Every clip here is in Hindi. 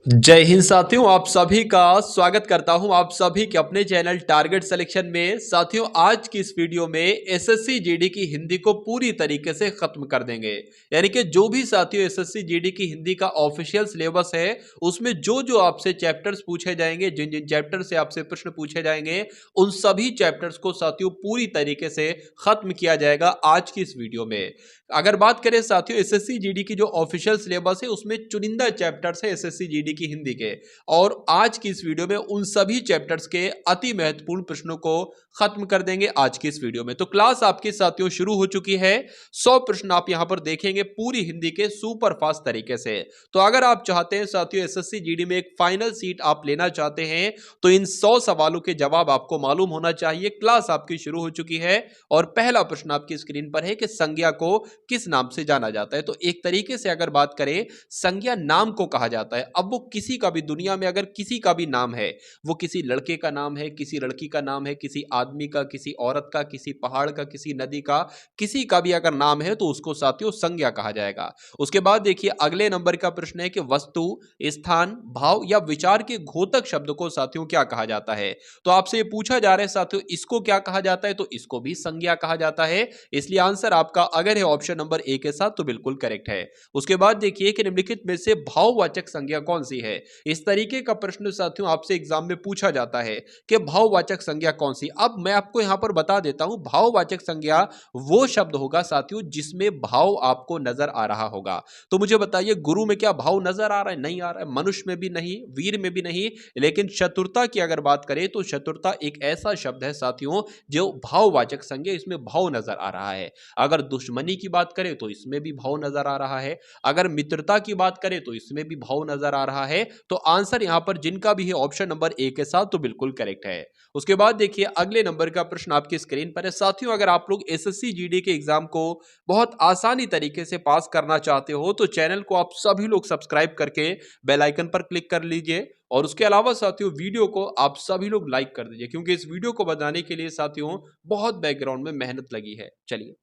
जय हिंद साथियों, आप सभी का स्वागत करता हूं आप सभी के अपने चैनल टारगेट सिलेक्शन में। साथियों, आज की इस वीडियो में एसएससी जीडी की हिंदी को पूरी तरीके से खत्म कर देंगे। यानी कि जो भी साथियों एसएससी जीडी की हिंदी का ऑफिशियल सिलेबस है उसमें जो जो आपसे चैप्टर्स पूछे जाएंगे, जिन जिन चैप्टर से आपसे प्रश्न पूछे जाएंगे, उन सभी चैप्टर्स को साथियों पूरी तरीके से खत्म किया जाएगा आज की इस वीडियो में। अगर बात करें साथियों एसएससी जीडी की जो ऑफिशियल सिलेबस है उसमें चुनिंदा चैप्टर्स है एसएससी जीडी की हिंदी के, और आज की इस वीडियो में उन सभी चैप्टर्स के अति महत्वपूर्ण प्रश्नों को खत्म कर देंगे आज की इस वीडियो में। तो क्लास आपके साथियों शुरू हो चुकी है। 100 प्रश्न आप यहां पर देखेंगे पूरी हिंदी के सुपर फास्ट तरीके से। तो अगर आप चाहते हैं साथियों एसएससी जीडी में एक फाइनल सीट आप लेना चाहते हैं तो इन 100 सवालों के जवाब आपको मालूम होना चाहिए। क्लास आपकी शुरू हो चुकी है और पहला प्रश्न आपकी स्क्रीन पर है कि संज्ञा को किस नाम से जाना जाता है। तो एक तरीके से अगर बात करें, संज्ञा नाम को कहा जाता है। अब वो किसी का भी दुनिया में अगर किसी का भी नाम है, वो किसी लड़के का नाम है, किसी लड़की का नाम है, किसी आदमी का, किसी औरत का, किसी पहाड़ का, किसी नदी का, किसी का भी अगर नाम है तो उसको साथियों संज्ञा कहा जाएगा। उसके बाद देखिए अगले नंबर का प्रश्न है कि वस्तु, स्थान, भाव या विचार के घोतक शब्द को साथियों क्या कहा जाता है। तो आपसे ये पूछा जा रहा है साथियों इसको क्या कहा जाता है, तो इसको भी संज्ञा कहा जाता है। इसलिए आंसर आपका अगर है ऑप्शन नंबर ए के साथ तो बिल्कुल करेक्ट है। उसके बाद देखिए कि निम्नलिखित में से भाववाचक संज्ञा कौन सी है। इस तरीके का प्रश्न साथियों आपसे एग्जाम में पूछा जाता है कि भाववाचक संज्ञा कौन सी। अब मैं आपको यहां पर बता देता हूं, भाववाचक संज्ञा वो शब्द होगा साथियों जिसमें भाव आपको नजर आ रहा होगा। तो मुझे बताइए, गुरु में क्या भाव नजर आ रहा है? नहीं आ रहा है। मनुष्य में भी नहीं, वीर में भी नहीं। लेकिन चतुरता की अगर बात करें तो चतुरता एक ऐसा शब्द है साथियों जो भाववाचक संज्ञा, इसमें भाव नजर आ रहा है। अगर दुश्मनी की बात करें तो इसमें भी भाव नजर आ रहा है। अगर मित्रता की बात करें तो इसमें भी भाव नजर आ रहा है। तो आंसर यहां पर जिनका भी है ऑप्शन नंबर ए के साथ तो बिल्कुल करेक्ट है। उसके बाद देखिए अगले नंबर का प्रश्न आपकी स्क्रीन पर है। साथियों अगर आप लोग एसएससी जीडी के एग्जाम को बहुत आसानी तरीके से पास करना चाहते हो तो चैनल को आप सभी लोग सब्सक्राइब करके बेल आइकन पर क्लिक कर लीजिए। और उसके अलावा साथियों वीडियो को आप सभी लोग लाइक कर दीजिए, क्योंकि इस वीडियो को बनाने के लिए साथियों बहुत बैकग्राउंड में मेहनत लगी है। चलिए,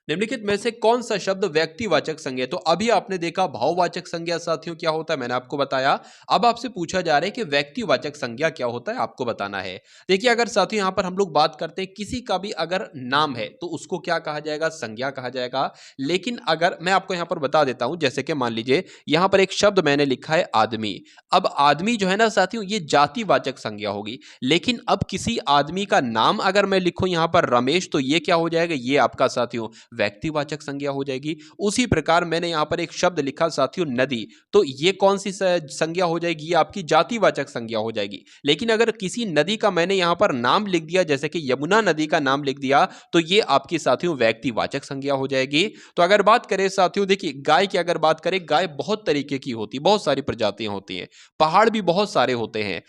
निम्नलिखित में से कौन सा शब्द व्यक्तिवाचक संज्ञा है। तो अभी आपने देखा भाववाचक संज्ञा साथियों क्या होता है, मैंने आपको बताया। अब आपसे पूछा जा रहा है कि व्यक्तिवाचक संज्ञा क्या होता है, आपको बताना है। देखिए अगर साथियों यहां पर हम लोग बात करते हैं किसी का भी अगर नाम है तो उसको क्या कहा जाएगा, संज्ञा कहा जाएगा। लेकिन अगर मैं आपको यहां पर बता देता हूं, जैसे कि मान लीजिए यहां पर एक शब्द मैंने लिखा है आदमी। अब आदमी जो है ना साथियों ये जातिवाचक संज्ञा होगी। लेकिन अब किसी आदमी का नाम अगर मैं लिखूं यहां पर रमेश, तो ये क्या हो जाएगा, ये आपका साथियों व्यक्तिवाचक संज्ञा हो जाएगी। उसी प्रकार मैंने यहां पर एक शब्द लिखा साथियों नदी, तो ये कौन सी संज्ञा हो जाएगी, ये आपकी जातिवाचक संज्ञा हो जाएगी। लेकिन अगर किसी नदी का मैंने यहां पर नाम लिख दिया, जैसे कि यमुना नदी का नाम लिख दिया, तो ये आपकी साथियों व्यक्तिवाचक संज्ञा हो जाएगी। तो अगर बात करें साथियों, देखिए गाय की अगर बात करें, गाय बहुत तरीके की होती है, बहुत सारी प्रजातियां होती हैं। पहाड़ भी बहुत सारे होते हैं।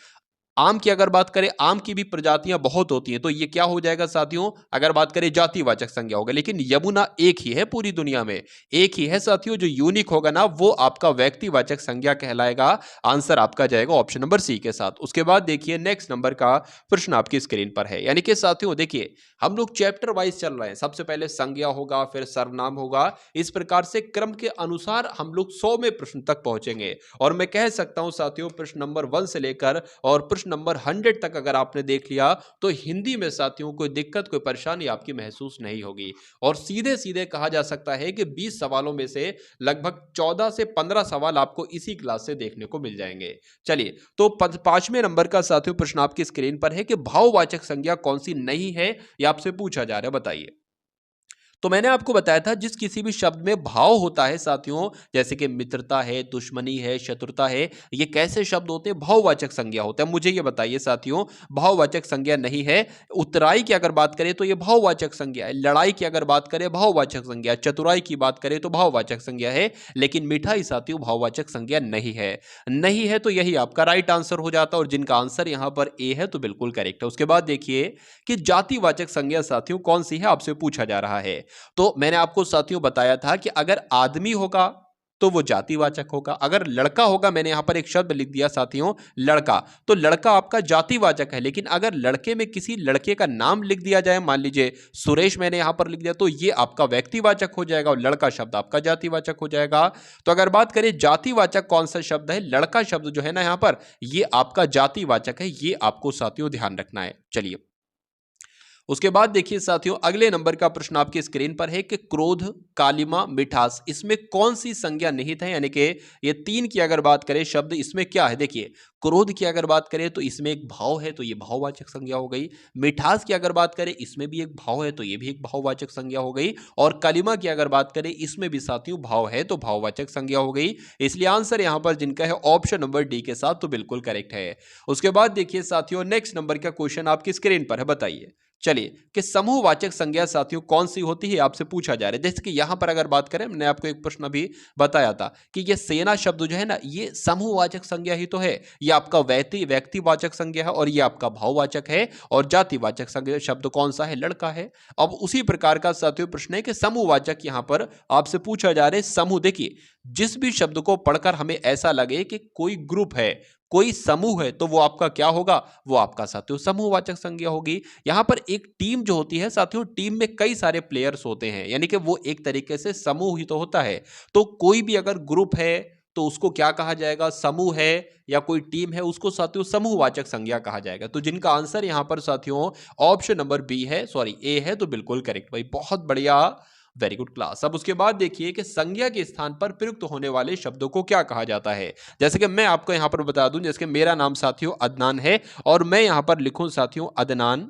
आम की अगर बात करें, आम की भी प्रजातियां बहुत होती हैं। तो ये क्या हो जाएगा साथियों, अगर बात करें जातिवाचक संज्ञा होगा। लेकिन यमुना एक ही है पूरी दुनिया में, एक ही है साथियों, जो यूनिक होगा ना वो आपका व्यक्तिवाचक संज्ञा कहलाएगा। आंसर आपका जाएगा ऑप्शन नंबर सी के साथ। उसके बाद देखिए नेक्स्ट नंबर का प्रश्न आपकी स्क्रीन पर है। यानी कि साथियों देखिए हम लोग चैप्टर वाइज चल रहे हैं। सबसे पहले संज्ञा होगा, फिर सर्वनाम होगा। इस प्रकार से क्रम के अनुसार हम लोग 100वें प्रश्न तक पहुंचेंगे। और मैं कह सकता हूं साथियों प्रश्न नंबर 1 से लेकर और प्रश्न नंबर 100 तक अगर आपने देख लिया तो हिंदी में साथियों कोई दिक्कत, कोई परेशानी आपकी महसूस नहीं होगी। और सीधे सीधे कहा जा सकता है कि 20 सवालों में से लगभग 14 से 15 सवाल आपको इसी क्लास से देखने को मिल जाएंगे। चलिए, तो 5वें नंबर का साथियों प्रश्न आपकी स्क्रीन पर है कि भाववाचक संज्ञा कौन सी नहीं है, यह आपसे पूछा जा रहा है, बताइए। तो मैंने आपको बताया था जिस किसी भी शब्द में भाव होता है साथियों, जैसे कि मित्रता है, दुश्मनी है, शत्रुता है, ये कैसे शब्द होते हैं, भाववाचक संज्ञा होता है। मुझे ये बताइए साथियों, भाववाचक संज्ञा नहीं है। उतराई की अगर बात करें तो ये भाववाचक संज्ञा है। लड़ाई की अगर बात करें भाववाचक संज्ञा, चतुराई की बात करें तो भाववाचक संज्ञा है। लेकिन मिठाई साथियों भाववाचक संज्ञा नहीं है। नहीं है तो यही आपका राइट आंसर हो जाता है, और जिनका आंसर यहां पर ए है तो बिल्कुल करेक्ट है। उसके बाद देखिए कि जातिवाचक संज्ञा साथियों कौन सी है, आपसे पूछा जा रहा है। तो मैंने आपको साथियों बताया था कि अगर आदमी होगा तो वो जातिवाचक होगा। अगर लड़का होगा, मैंने यहां पर एक शब्द लिख दिया साथियों लड़का, तो लड़का आपका जातिवाचक है। लेकिन अगर लड़के में किसी लड़के का नाम लिख दिया जाए, मान लीजिए सुरेश मैंने यहां पर लिख दिया, तो ये आपका व्यक्तिवाचक हो जाएगा और लड़का शब्द आपका जातिवाचक हो जाएगा। तो अगर बात करें जातिवाचक कौन सा शब्द है, लड़का शब्द जो है ना यहां पर, ये आपका जातिवाचक है। ये आपको साथियों ध्यान रखना है। चलिए उसके बाद देखिए साथियों, अगले नंबर का प्रश्न आपकी स्क्रीन पर है कि क्रोध, कालिमा, मिठास, इसमें कौन सी संज्ञा निहित है, यानी कि ये तीन की अगर बात करें शब्द, इसमें क्या है। देखिए क्रोध की अगर बात करें तो इसमें एक भाव है, तो ये भाववाचक संज्ञा हो गई। मिठास की अगर बात करें, इसमें भी एक भाव है, तो ये भी एक भाववाचक संज्ञा हो गई। और कालिमा की अगर बात करें, इसमें भी साथियों भाव है, तो भाववाचक संज्ञा हो गई। इसलिए आंसर यहां पर जिनका है ऑप्शन नंबर डी के साथ, तो बिल्कुल करेक्ट है। उसके बाद देखिए साथियों, नेक्स्ट नंबर का क्वेश्चन आपकी स्क्रीन पर है, बताइए चलिए कि समूहवाचक संज्ञा साथियों कौन सी होती है, आपसे पूछा जा रहा है। जैसे कि यहां पर अगर बात करें, मैंने आपको एक प्रश्न भी बताया था कि ये सेना शब्द जो है ना, ये समूहवाचक संज्ञा ही तो है। ये आपका व्यक्तिवाचक संज्ञा है और ये आपका भाववाचक है। और जातिवाचक संज्ञा शब्द कौन सा है, लड़का है। अब उसी प्रकार का साथियों प्रश्न है कि समूहवाचक यहां पर आपसे पूछा जा रहा है। समूह, देखिए जिस भी शब्द को पढ़कर हमें ऐसा लगे कि कोई ग्रुप है, कोई समूह है, तो वो आपका क्या होगा, वो आपका साथियों समूहवाचक संज्ञा होगी। यहां पर एक टीम जो होती है साथियों, टीम में कई सारे प्लेयर्स होते हैं, यानी कि वो एक तरीके से समूह ही तो होता है। तो कोई भी अगर ग्रुप है तो उसको क्या कहा जाएगा, समूह है, या कोई टीम है उसको साथियों समूहवाचक संज्ञा कहा जाएगा। तो जिनका आंसर यहां पर साथियों ऑप्शन नंबर बी है, सॉरी ए है, तो बिल्कुल करेक्ट भाई, बहुत बढ़िया, वेरी गुड क्लास। अब उसके बाद देखिए कि संज्ञा के स्थान पर प्रयुक्त होने वाले शब्दों को क्या कहा जाता है। जैसे कि मैं आपको यहां पर बता दूं, जैसे कि मेरा नाम साथियों अदनान है और मैं यहां पर लिखूं साथियों अदनान,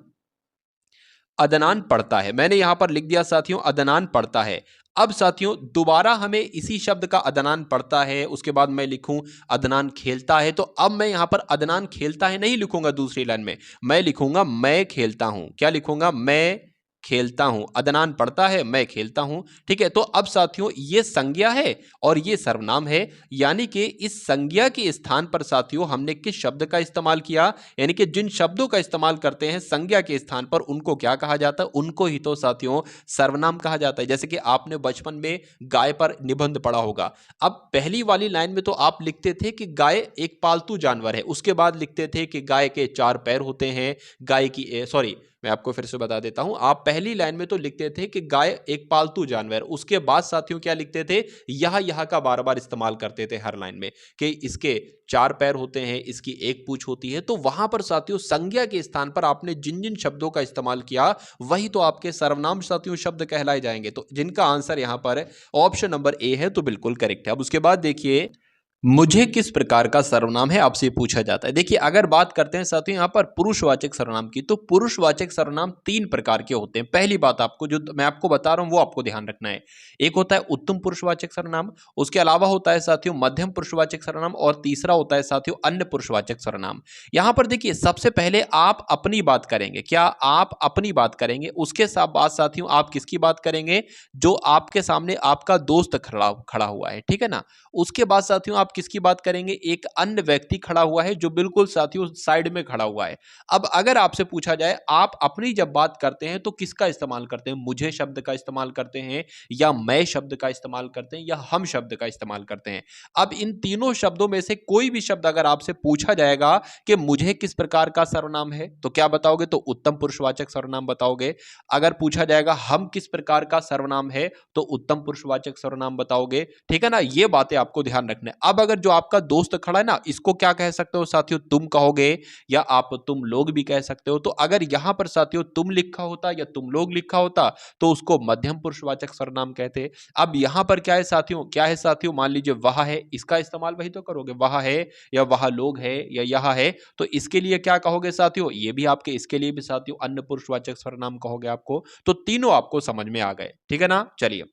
अदनान पढ़ता है। मैंने यहां पर लिख दिया साथियों अदनान पढ़ता है। अब साथियों दोबारा हमें इसी शब्द का अदनान पढ़ता है, उसके बाद मैं लिखूं अदनान खेलता है, तो अब मैं यहां पर अदनान खेलता है नहीं लिखूंगा दूसरी लाइन में, मैं लिखूंगा मैं खेलता हूं। क्या लिखूंगा, मैं खेलता हूं। अदनान पढ़ता है, मैं खेलता हूं। ठीक है, तो अब साथियों ये संज्ञा है और ये सर्वनाम है, यानी कि इस संज्ञा के स्थान पर साथियों हमने किस शब्द का इस्तेमाल किया, यानी कि जिन शब्दों का इस्तेमाल करते हैं संज्ञा के स्थान पर, उनको क्या कहा जाता है, उनको ही तो साथियों सर्वनाम कहा जाता है। जैसे कि आपने बचपन में गाय पर निबंध पढ़ा होगा। अब पहली वाली लाइन में तो आप लिखते थे कि गाय एक पालतू जानवर है, उसके बाद लिखते थे कि गाय के 4 पैर होते हैं, गाय की सॉरी मैं आपको फिर से बता देता हूं, आप पहली लाइन में तो लिखते थे कि गाय एक पालतू जानवर, उसके बाद साथियों क्या लिखते थे, यह का बार बार इस्तेमाल करते थे हर लाइन में कि इसके 4 पैर होते हैं, इसकी एक पूंछ होती है। तो वहां पर साथियों संज्ञा के स्थान पर आपने जिन जिन शब्दों का इस्तेमाल किया, वही तो आपके सर्वनाम साथियों शब्द कहलाए जाएंगे। तो जिनका आंसर यहां पर ऑप्शन नंबर ए है, तो बिल्कुल करेक्ट है। अब उसके बाद देखिए, मुझे किस प्रकार का सर्वनाम है, आपसे पूछा जाता है। देखिए अगर बात करते हैं साथियों यहां पर पुरुषवाचक सर्वनाम की, तो पुरुषवाचक सर्वनाम 3 प्रकार के होते हैं। पहली बात आपको जो मैं आपको बता रहा हूं वो आपको ध्यान रखना है। एक होता है उत्तम पुरुषवाचक सर्वनाम, उसके अलावा होता है साथियों मध्यम पुरुषवाचक सर्वनाम, और तीसरा होता है साथियों अन्य पुरुषवाचक सर्वनाम। यहां पर देखिए सबसे पहले आप अपनी बात करेंगे, क्या आप अपनी बात करेंगे, उसके साथ बात साथियों आप किसकी बात करेंगे, जो आपके सामने आपका दोस्त खड़ा हुआ है, ठीक है ना। उसके बाद साथियों आप किसकी बात करेंगे, एक अन्य व्यक्ति खड़ा हुआ है जो बिल्कुल साथियों साइड में खड़ा हुआ है। अब अगर आपसे पूछा जाए आप अपनी जब बात करते हैं तो किसका इस्तेमाल करते हैं, मुझे शब्द का इस्तेमाल करते हैं, या मैं शब्द का इस्तेमाल करते हैं, या हम शब्द का इस्तेमाल करते हैं। अब इन तीनों शब्दों में से कोई भी शब्द अगर आपसे पूछा जाएगा कि मुझे किस प्रकार का सर्वनाम है, तो क्या बताओगे, तो उत्तम पुरुषवाचक सर्वनाम बताओगे। अगर पूछा जाएगा हम किस प्रकार का सर्वनाम है, तो उत्तम पुरुषवाचक सर्वनाम बताओगे। ठीक है ना, ये बातें आपको ध्यान रखना है। अब अगर जो आपका दोस्त खड़ा है ना, इसको क्या कह सकते हो साथियों, तुम कहोगे, या आप तुम लोग भी कह सकते हो। तो अगर यहां पर साथियों तुम लिखा होता या तुम लोग लिखा होता तो उसको मध्यम पुरुषवाचक सर्वनाम कहते। अब यहां पर क्या है साथियों, क्या है साथियों, मान लीजिए वह है, इसका इस्तेमाल वही तो करोगे, वह है या वह लोग है या यह है, तो इसके लिए क्या कहोगे साथियों, ये भी आपके इसके लिए भी साथियों अन्य पुरुषवाचक सर्वनाम कहोगे आपको। तो तीनों आपको समझ में आ गए, ठीक है ना। चलिए,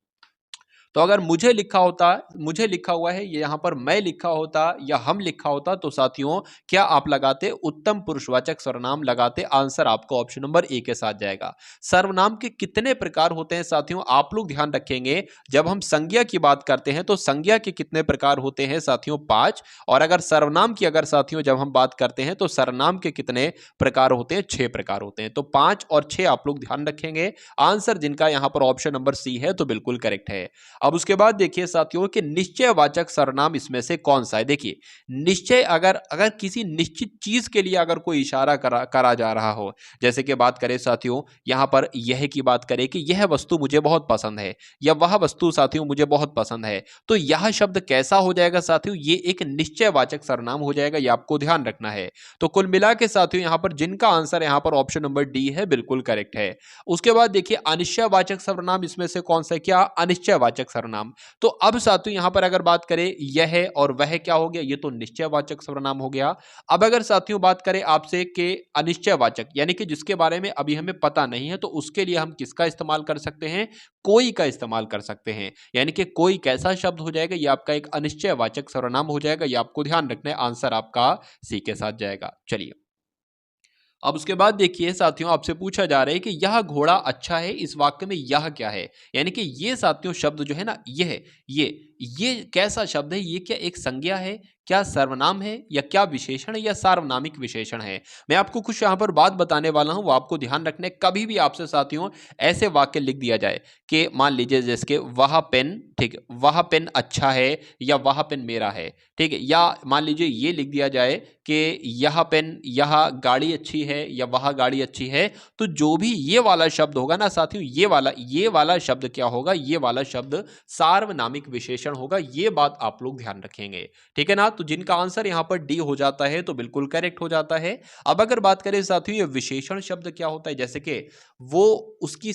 तो अगर मुझे लिखा होता, मुझे लिखा हुआ है, ये यहां पर मैं लिखा होता या हम लिखा होता, तो साथियों क्या आप लगाते, उत्तम पुरुषवाचक सर्वनाम लगाते। आंसर आपको ऑप्शन नंबर ए के साथ जाएगा। सर्वनाम के कितने प्रकार होते हैं साथियों, आप लोग ध्यान रखेंगे, जब हम संज्ञा की बात करते हैं तो संज्ञा के कितने प्रकार होते हैं साथियों, 5। और अगर सर्वनाम की अगर साथियों जब हम बात करते हैं तो सर्वनाम के कितने प्रकार होते हैं, 6 प्रकार होते हैं। तो 5 और 6 आप लोग ध्यान रखेंगे। आंसर जिनका यहां पर ऑप्शन नंबर सी है, तो बिल्कुल करेक्ट है। अब उसके बाद देखिए साथियों कि निश्चयवाचक सर्वनाम इसमें से कौन सा है। देखिए निश्चय अगर अगर किसी निश्चित चीज के लिए अगर कोई इशारा करा जा रहा हो, जैसे कि बात करें साथियों यहां पर यह की बात करें कि यह वस्तु मुझे बहुत पसंद है या वह वस्तु साथियों मुझे बहुत पसंद है, तो यह शब्द कैसा हो जाएगा साथियों, ये एक निश्चयवाचक सर्वनाम हो जाएगा, ये आपको ध्यान रखना है। तो कुल मिला के साथियों यहां पर जिनका आंसर यहां पर ऑप्शन नंबर डी है बिल्कुल करेक्ट है। उसके बाद देखिए अनिश्चयवाचक सर्वनाम इसमें से कौन सा है, क्या अनिश्चयवाचक सर्वनाम। तो अब साथियों यहां पर अगर बात करें यह और वह क्या हो गया, ये तो निश्चयवाचक सर्वनाम हो गया। अब अगर साथियों बात करें आपसे कि अनिश्चयवाचक यानी कि जिसके बारे में अभी हमें पता नहीं है, तो उसके लिए हम किसका इस्तेमाल कर सकते हैं, कोई का इस्तेमाल कर सकते हैं। यानी कि कोई कैसा शब्द हो जाएगा, ये आपका एक अनिश्चयवाचक सर्वनाम हो जाएगा, ये आपको ध्यान रखना है। आंसर आपका सी के साथ जाएगा। चलिए अब उसके बाद देखिए साथियों आपसे पूछा जा रहा है कि यह घोड़ा अच्छा है, इस वाक्य में यह क्या है। यानी कि ये साथियों शब्द जो है ना, ये कैसा शब्द है, ये क्या एक संज्ञा है, क्या सर्वनाम है, या क्या विशेषण है, या सार्वनामिक विशेषण है। मैं आपको कुछ यहां पर बात बताने वाला हूं, वो आपको ध्यान रखने। कभी भी आपसे साथियों ऐसे वाक्य लिख दिया जाए कि मान लीजिए जैसे वह पेन, ठीक है, वह पेन अच्छा है या वह पेन मेरा है, ठीक है, या मान लीजिए ये लिख दिया जाए कि यह पेन, यह गाड़ी अच्छी है या वह गाड़ी अच्छी है, तो जो भी ये वाला शब्द होगा ना साथियों, ये वाला शब्द क्या होगा, ये वाला शब्द सार्वनामिक विशेषण होगा। ये बात आप लोग ध्यान रखेंगे, ठीक है ना। तो जिनका आंसर यहां पर डी हो जाता है तो बिल्कुल करेक्ट हो जाता है। अब अगर बात करें साथियों ये विशेषण शब्द क्या होता है, जैसे कि वो उसकी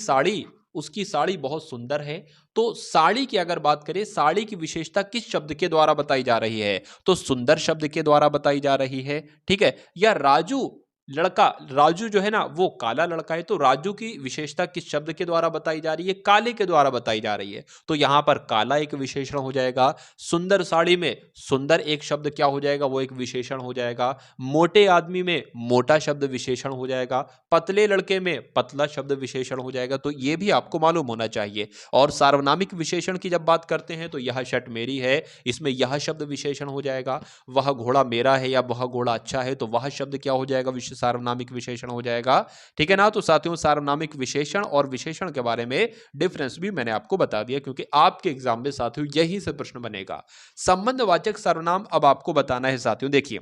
साड़ी बहुत सुंदर है, तो साड़ी की अगर बात करें, साड़ी की विशेषता किस शब्द के द्वारा बताई जा रही है, तो सुंदर शब्द के द्वारा बताई जा रही है, ठीक है। या राजू जो है ना वो काला लड़का है, तो राजू की विशेषता किस शब्द के द्वारा बताई जा रही है, काले के द्वारा बताई जा रही है, तो यहां पर काला एक विशेषण हो जाएगा। सुंदर साड़ी में सुंदर एक शब्द क्या हो जाएगा, वो एक विशेषण हो जाएगा। मोटे आदमी में मोटा शब्द विशेषण हो जाएगा। पतले लड़के में पतला शब्द विशेषण हो जाएगा। तो ये भी आपको मालूम होना चाहिए। और सार्वनामिक विशेषण की जब बात करते हैं तो यह शर्ट मेरी है, इसमें यह शब्द विशेषण हो जाएगा। वह घोड़ा मेरा है या वह घोड़ा अच्छा है, तो वह शब्द क्या हो जाएगा, सार्वनामिक विशेषण हो जाएगा, ठीक है ना। तो साथियों सार्वनामिक विशेषण और विशेषण के बारे में डिफरेंस भी मैंने आपको बता दिया, क्योंकि आपके एग्जाम में साथियों यही से प्रश्न बनेगा। संबंधवाचक सर्वनाम अब आपको बताना है साथियों। देखिए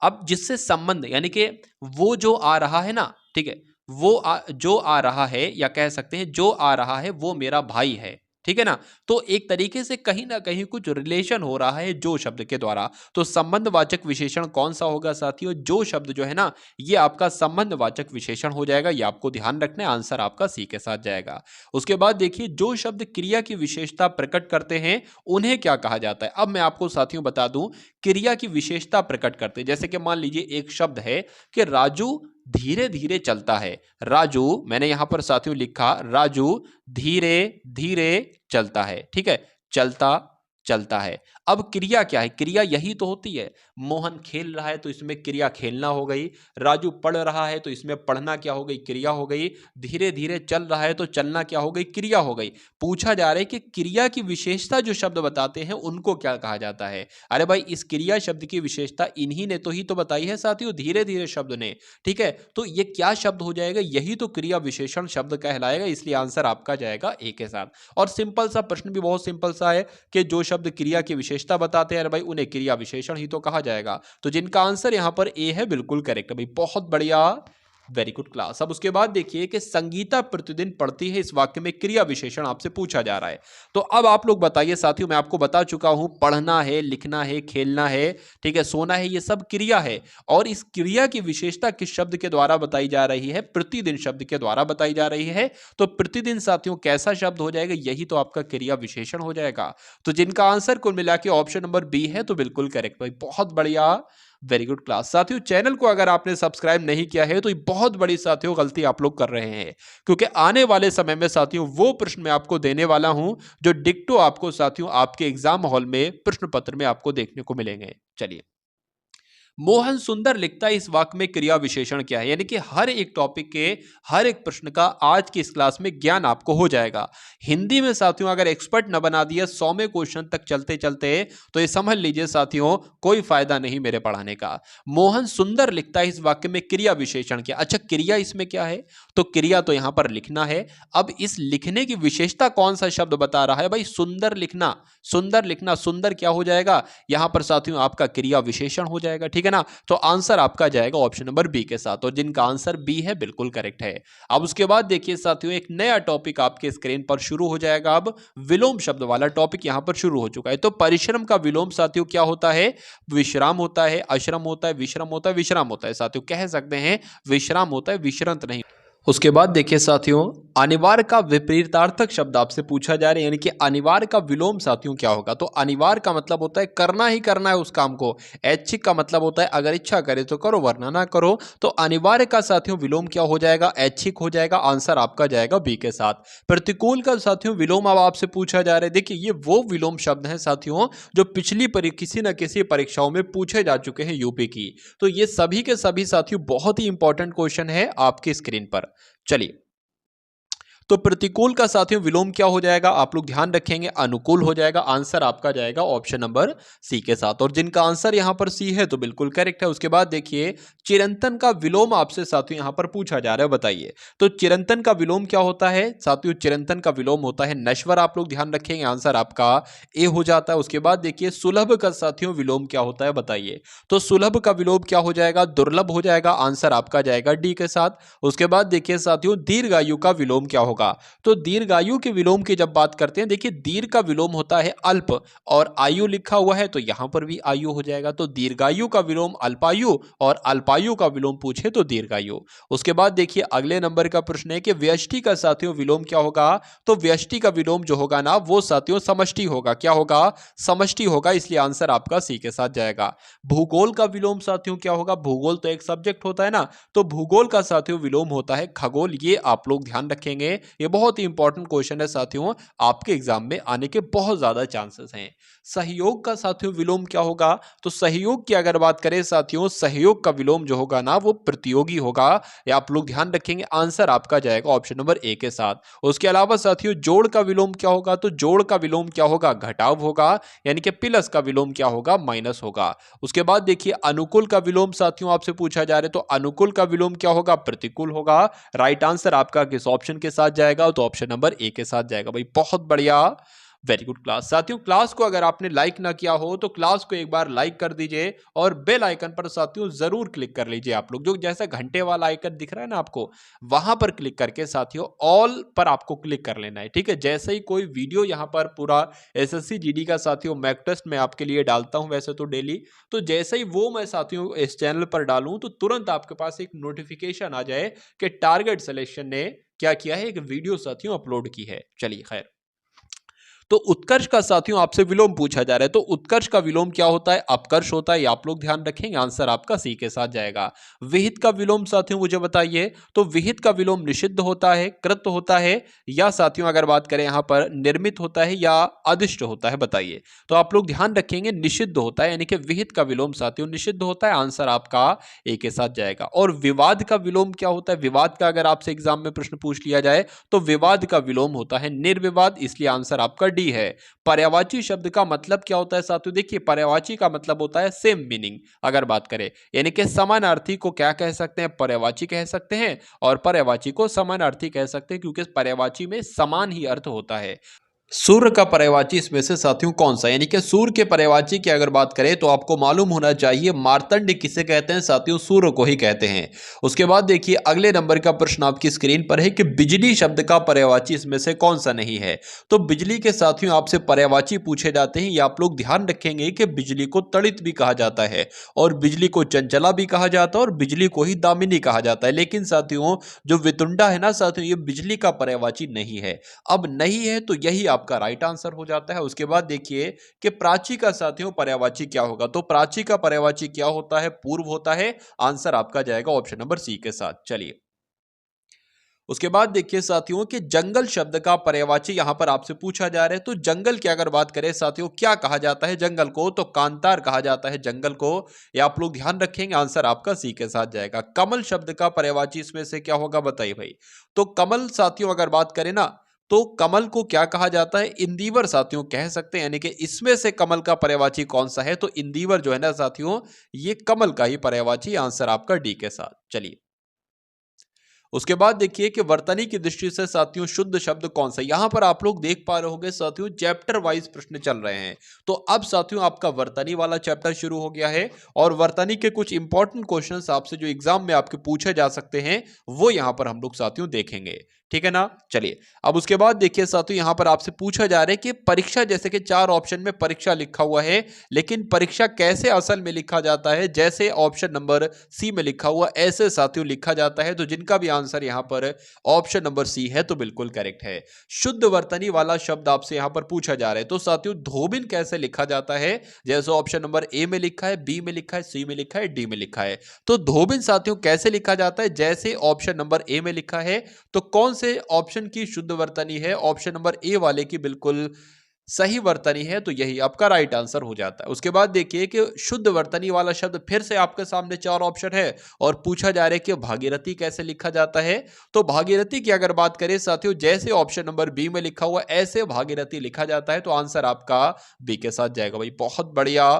अब जिससे संबंध यानी कि वो जो आ रहा है ना, ठीक है, जो आ रहा है, या कह सकते हैं जो आ रहा है वो मेरा भाई है, ठीक है ना। तो एक तरीके से कहीं ना कहीं कुछ रिलेशन हो रहा है जो शब्द के द्वारा। तो संबंधवाचक विशेषण कौन सा होगा साथियों, जो शब्द जो है ना ये आपका संबंधवाचक विशेषण हो जाएगा। ये आपको ध्यान रखना है, आंसर आपका सी के साथ जाएगा। उसके बाद देखिए जो शब्द क्रिया की विशेषता प्रकट करते हैं उन्हें क्या कहा जाता है। अब मैं आपको साथियों बता दूं, क्रिया की विशेषता प्रकट करते हैं, जैसे कि मान लीजिए एक शब्द है कि राजू धीरे धीरे चलता है। राजू, मैंने यहां पर साथियों लिखा राजू धीरे धीरे चलता है, ठीक है, चलता है। अब क्रिया क्या है, क्रिया यही तो होती है। मोहन खेल रहा है तो इसमें क्रिया खेलना हो गई। राजू पढ़ रहा है तो इसमें पढ़ना क्या हो गई, क्रिया हो गई। धीरे धीरे चल रहा है तो चलना क्या हो गई, क्रिया हो गई। पूछा जा रहा है कि क्रिया की विशेषता जो शब्द बताते हैं उनको क्या कहा जाता है। अरे भाई इस क्रिया शब्द की विशेषता इन्हीं ने तो ही तो बताई है साथियों, धीरे धीरे शब्द ने, ठीक है। तो ये क्या शब्द हो जाएगा, यही तो क्रिया विशेषण शब्द कहलाएगा, इसलिए आंसर आपका जाएगा ए के साथ। और सिंपल सा प्रश्न भी बहुत सिंपल सा है कि जो शब्द क्रिया की विशेषता बताते हैं भाई उन्हें क्रिया विशेषण ही तो कहा जाएगा। तो जिनका आंसर यहां पर ए है बिल्कुल करेक्ट भाई, बहुत बढ़िया, वेरी गुड क्लास। अब उसके बाद देखिए कि संगीता प्रतिदिन पढ़ती है, इस वाक्य में क्रिया विशेषण आपसे पूछा जा रहा है। तो अब आप लोग बताइए साथियों, मैं आपको बता चुका हूं पढ़ना है, लिखना है, खेलना है, ठीक है, सोना है, ये सब क्रिया है। और इस क्रिया की विशेषता किस शब्द के द्वारा बताई जा रही है, प्रतिदिन शब्द के द्वारा बताई जा रही है। तो प्रतिदिन साथियों कैसा शब्द हो जाएगा, यही तो आपका क्रिया विशेषण हो जाएगा। तो जिनका आंसर कुल मिला के ऑप्शन नंबर बी है तो बिल्कुल करेक्ट भाई, बहुत बढ़िया, वेरी गुड क्लास। साथियों चैनल को अगर आपने सब्सक्राइब नहीं किया है तो ये बहुत बड़ी साथियों गलती आप लोग कर रहे हैं, क्योंकि आने वाले समय में साथियों वो प्रश्न मैं आपको देने वाला हूं जो डिक्टो आपको साथियों आपके एग्जाम हॉल में प्रश्न पत्र में आपको देखने को मिलेंगे। चलिए मोहन सुंदर लिखता है, इस वाक्य में क्रिया विशेषण क्या है? यानी कि हर एक टॉपिक के हर एक प्रश्न का आज की इस क्लास में ज्ञान आपको हो जाएगा। हिंदी में साथियों अगर एक्सपर्ट न बना दिया 100वें क्वेश्चन तक चलते चलते, तो ये समझ लीजिए साथियों कोई फायदा नहीं मेरे पढ़ाने का। मोहन सुंदर लिखता है, इस वाक्य में क्रिया विशेषण क्या? अच्छा, क्रिया इसमें क्या है? तो क्रिया तो यहां पर लिखना है। अब इस लिखने की विशेषता कौन सा शब्द बता रहा है भाई? सुंदर लिखना। सुंदर लिखना, सुंदर क्या हो जाएगा यहां पर साथियों? आपका क्रिया विशेषण हो जाएगा, ठीक है ना? तो आंसर आपका जाएगा ऑप्शन नंबर बी के साथ, और जिनका आंसर बी है बिल्कुल करेक्ट है। अब उसके बाद देखिए साथियों एक नया टॉपिक आपके स्क्रीन पर शुरू हो जाएगा। अब विलोम शब्द वाला टॉपिक यहां पर शुरू हो चुका है। तो परिश्रम का विलोम साथियों क्या होता है? विश्राम होता है, अश्रम होता है, विश्रम होता है, विश्राम होता है। साथियों कह सकते हैं विश्राम होता है, विश्रांत नहीं। उसके बाद देखिए साथियों अनिवार्य का विपरीतार्थक शब्द आपसे पूछा जा रहा है, यानी कि अनिवार्य का विलोम साथियों क्या होगा? तो अनिवार्य का मतलब होता है करना ही करना है उस काम को। ऐच्छिक का मतलब होता है अगर इच्छा करे तो करो वरना ना करो। तो अनिवार्य का साथियों विलोम क्या हो जाएगा? ऐच्छिक हो जाएगा। आंसर आपका जाएगा बी के साथ। प्रतिकूल का साथियों विलोम अब आपसे पूछा जा रहा है। देखिए ये वो विलोम शब्द है साथियों जो पिछली किसी न किसी परीक्षाओं में पूछे जा चुके हैं यूपी की। तो ये सभी के सभी साथियों बहुत ही इंपॉर्टेंट क्वेश्चन है आपकी स्क्रीन पर। चलिए, तो प्रतिकूल का साथियों विलोम क्या हो जाएगा? आप लोग ध्यान रखेंगे अनुकूल हो जाएगा। आंसर आपका जाएगा ऑप्शन नंबर सी के साथ, और जिनका आंसर यहां पर सी है तो बिल्कुल करेक्ट है। उसके बाद देखिए चिरंतन का विलोम आपसे साथियों यहां पर पूछा जा रहा है, बताइए। तो चिरंतन का विलोम क्या होता है साथियों? चिरंतन का विलोम होता है नश्वर। आप लोग ध्यान रखेंगे, आंसर आपका ए हो जाता है। उसके बाद देखिए सुलभ का साथियों विलोम क्या होता है, बताइए। तो सुलभ का विलोम क्या हो जाएगा? दुर्लभ हो जाएगा। आंसर आपका जाएगा डी के साथ। उसके बाद देखिए साथियों दीर्घायु का विलोम क्या होगा? तो दीर्घायु के विलोम की जब बात करते हैं, देखिए दीर्घ का विलोम होता है अल्प, और आयु लिखा हुआ है तो यहां पर भी आयु हो जाएगा। तो दीर्घायु का विलोम अल्पायु, और अल्पायु का विलोम पूछे तो दीर्घायु। उसके बाद देखिए अगले नंबर का प्रश्न है कि व्यष्टि का साथियों विलोम क्या होगा? तो व्यष्टि का विलोम जो होगा ना वो साथियों समष्टि होगा। क्या होगा? समष्टि होगा, इसलिए आंसर आपका सी के साथ जाएगा। भूगोल का विलोम साथियों क्या होगा? भूगोल तो एक सब्जेक्ट होता है ना, तो भूगोल का साथियों विलोम होता है खगोल। ये आप लोग ध्यान रखेंगे, ये बहुत ही इंपॉर्टेंट क्वेश्चन है साथियों, आपके एग्जाम में आने के बहुत ज्यादा चांसेस हैं। सहयोग का साथियों विलोम क्या होगा? तो सहयोग की अगर बात करें साथियों, सहयोग का विलोम जो होगा ना वो प्रतियोगी होगा। या आप लोग ध्यान रखेंगे, आंसर आपका जाएगा ऑप्शन नंबर ए के साथ। उसके अलावा साथियों जोड़ का विलोम क्या होगा? तो जोड़ का विलोम क्या होगा? घटाव होगा, यानी कि प्लस का विलोम क्या होगा? माइनस होगा। उसके बाद देखिए अनुकूल का विलोम साथियों आपसे पूछा जा रहा है, तो अनुकूल का विलोम क्या होगा? प्रतिकूल होगा। राइट आंसर आपका किस ऑप्शन के साथ जाएगा? तो ऑप्शन नंबर ए के साथ जाएगा। भाई बहुत बढ़िया, वेरी गुड क्लास। साथियों क्लास को अगर आपने लाइक ना किया हो तो क्लास को एक बार लाइक कर दीजिए, और बेल आइकन पर साथियों जरूर क्लिक कर लीजिए। आप लोग जो जैसा घंटे वाला आइकन दिख रहा है ना आपको, वहां पर क्लिक करके साथियों ऑल पर आपको क्लिक कर लेना है, ठीक है। जैसे ही कोई वीडियो यहां पर पूरा एसएससी जीडी का साथियों मैक टेस्ट में आपके लिए डालता हूं वैसे तो डेली, तो जैसे ही वो मैं साथियों इस चैनल पर डालूं तो तुरंत आपके पास एक नोटिफिकेशन आ जाए कि टारगेट सिलेक्शन ने क्या किया है, एक वीडियो साथियों अपलोड की है। चलिए खैर, तो उत्कर्ष का साथियों आपसे विलोम पूछा जा रहा है, तो उत्कर्ष का विलोम क्या होता है? अपकर्ष होता है। ये आप लोग ध्यान रखेंगे, आंसर आपका सी के साथ जाएगा। विहित का विलोम साथियों मुझे बताइए। तो विहित का विलोम निषिद्ध होता है, कृत होता है, या साथियों अगर बात करें यहां पर निर्मित होता है या अदिष्ट होता है, बताइए। तो आप लोग ध्यान रखेंगे निषिद्ध होता है, यानी कि विहित का विलोम साथियों निषिद्ध होता है। आंसर आपका ए के साथ जाएगा। और विवाद का विलोम क्या होता है? विवाद का अगर आपसे एग्जाम में प्रश्न पूछ लिया जाए तो विवाद का विलोम होता है निर्विवाद, इसलिए आंसर आपका डी है। पर्यायवाची शब्द का मतलब क्या होता है साथियों? देखिए पर्यायवाची का मतलब होता है सेम मीनिंग। अगर बात करें यानी कि समानार्थी को क्या कह सकते हैं? पर्यायवाची कह सकते हैं, और पर्यायवाची को समानार्थी कह सकते हैं, क्योंकि पर्यायवाची में समान ही अर्थ होता है। सूर्य का पर्यायवाची इसमें से साथियों कौन सा? यानी कि सूर्य के पर्यायवाची की अगर बात करें तो आपको मालूम होना चाहिए मार्तंड किसे कहते हैं साथियों? सूर्य को ही कहते हैं। उसके बाद देखिए अगले नंबर का प्रश्न आपकी स्क्रीन पर है कि बिजली शब्द का पर्यायवाची इसमें से कौन सा नहीं है? तो बिजली के साथियों आपसे पर्यायवाची पूछे जाते हैं। ये आप लोग ध्यान रखेंगे कि बिजली को तड़ित भी कहा जाता है, और बिजली को चंचला भी कहा जाता है, और बिजली को ही दामिनी कहा जाता है। लेकिन साथियों जो वितुंडा है ना साथियों, ये बिजली का पर्यायवाची नहीं है। अब नहीं है तो यही आपका राइट आंसर हो जाता है। उसके बाद देखिए कि प्राची का साथियों पर्यायवाची क्या होगा? तो प्राची का पर्यायवाची क्या होता है? पूर्व होता है। आंसर आपका जाएगा ऑप्शन नंबर सी के साथ। चलिए, उसके बाद देखिए साथियों कि जंगल शब्द का पर्यायवाची यहां पर आपसे पूछा जा रहा है। तो जंगल की अगर बात करें साथियों, क्या कहा जाता है जंगल को? तो कांतार कहा जाता है जंगल को। ये आप लोग ध्यान रखेंगे, आंसर आपका सी के साथ जाएगा। कमल शब्द का पर्यायवाची इसमें से क्या होगा बताइए भाई। तो कमल साथियों अगर बात करें ना, तो कमल को क्या कहा जाता है? इंदिवर साथियों कह सकते हैं, यानी कि इसमें से कमल का पर्यायवाची कौन सा है? तो इंदिवर जो है ना साथियों, ये कमल का ही पर्यायवाची, आंसर आपका डी के साथ। चलिए उसके बाद देखिए कि वर्तनी की दृष्टि से साथियों शुद्ध शब्द कौन सा। यहां पर आप लोग देख पा रहे होंगे साथियों, चैप्टर वाइज प्रश्न चल रहे हैं। तो अब साथियों आपका वर्तनी वाला चैप्टर शुरू हो गया है और वर्तनी के कुछ इंपॉर्टेंट क्वेश्चंस आपसे जो एग्जाम में आपके पूछे जा सकते हैं, वो यहां पर हम लोग साथियों देखेंगे। ठीक है ना। चलिए अब उसके बाद देखिए साथियों, यहां पर आपसे पूछा जा रहा है कि परीक्षा, जैसे कि 4 ऑप्शन में परीक्षा लिखा हुआ है, लेकिन परीक्षा कैसे असल में लिखा जाता है? जैसे ऑप्शन नंबर सी में लिखा हुआ ऐसे साथियों लिखा जाता है। तो जिनका भी आंसर यहां पर ऑप्शन नंबर सी है तो बिल्कुल करेक्ट है। शुद्ध वर्तनी वाला शब्द आपसे यहां पर पूछा जा रहा है। तो साथियों धोबिन कैसे लिखा जाता है? जैसे ऑप्शन नंबर ए में लिखा है, बी में लिखा है, सी में लिखा है, डी में लिखा है। तो धोबिन साथियों कैसे लिखा जाता है? जैसे ऑप्शन नंबर ए में लिखा है। तो कौन से ऑप्शन की शुद्ध वर्तनी है? ऑप्शन नंबर ए वाले की बिल्कुल सही वर्तनी है, तो यही आपका राइट आंसर हो जाता है। उसके बाद देखिए कि शुद्ध वर्तनी वाला शब्द फिर से आपके सामने 4 ऑप्शन है और पूछा जा रहा है कि भागीरथी कैसे लिखा जाता है। तो भागीरथी की अगर बात करें साथियों, जैसे ऑप्शन नंबर बी में लिखा हुआ ऐसे भागीरथी लिखा जाता है। तो आंसर आपका बी के साथ जाएगा भाई। बहुत बढ़िया,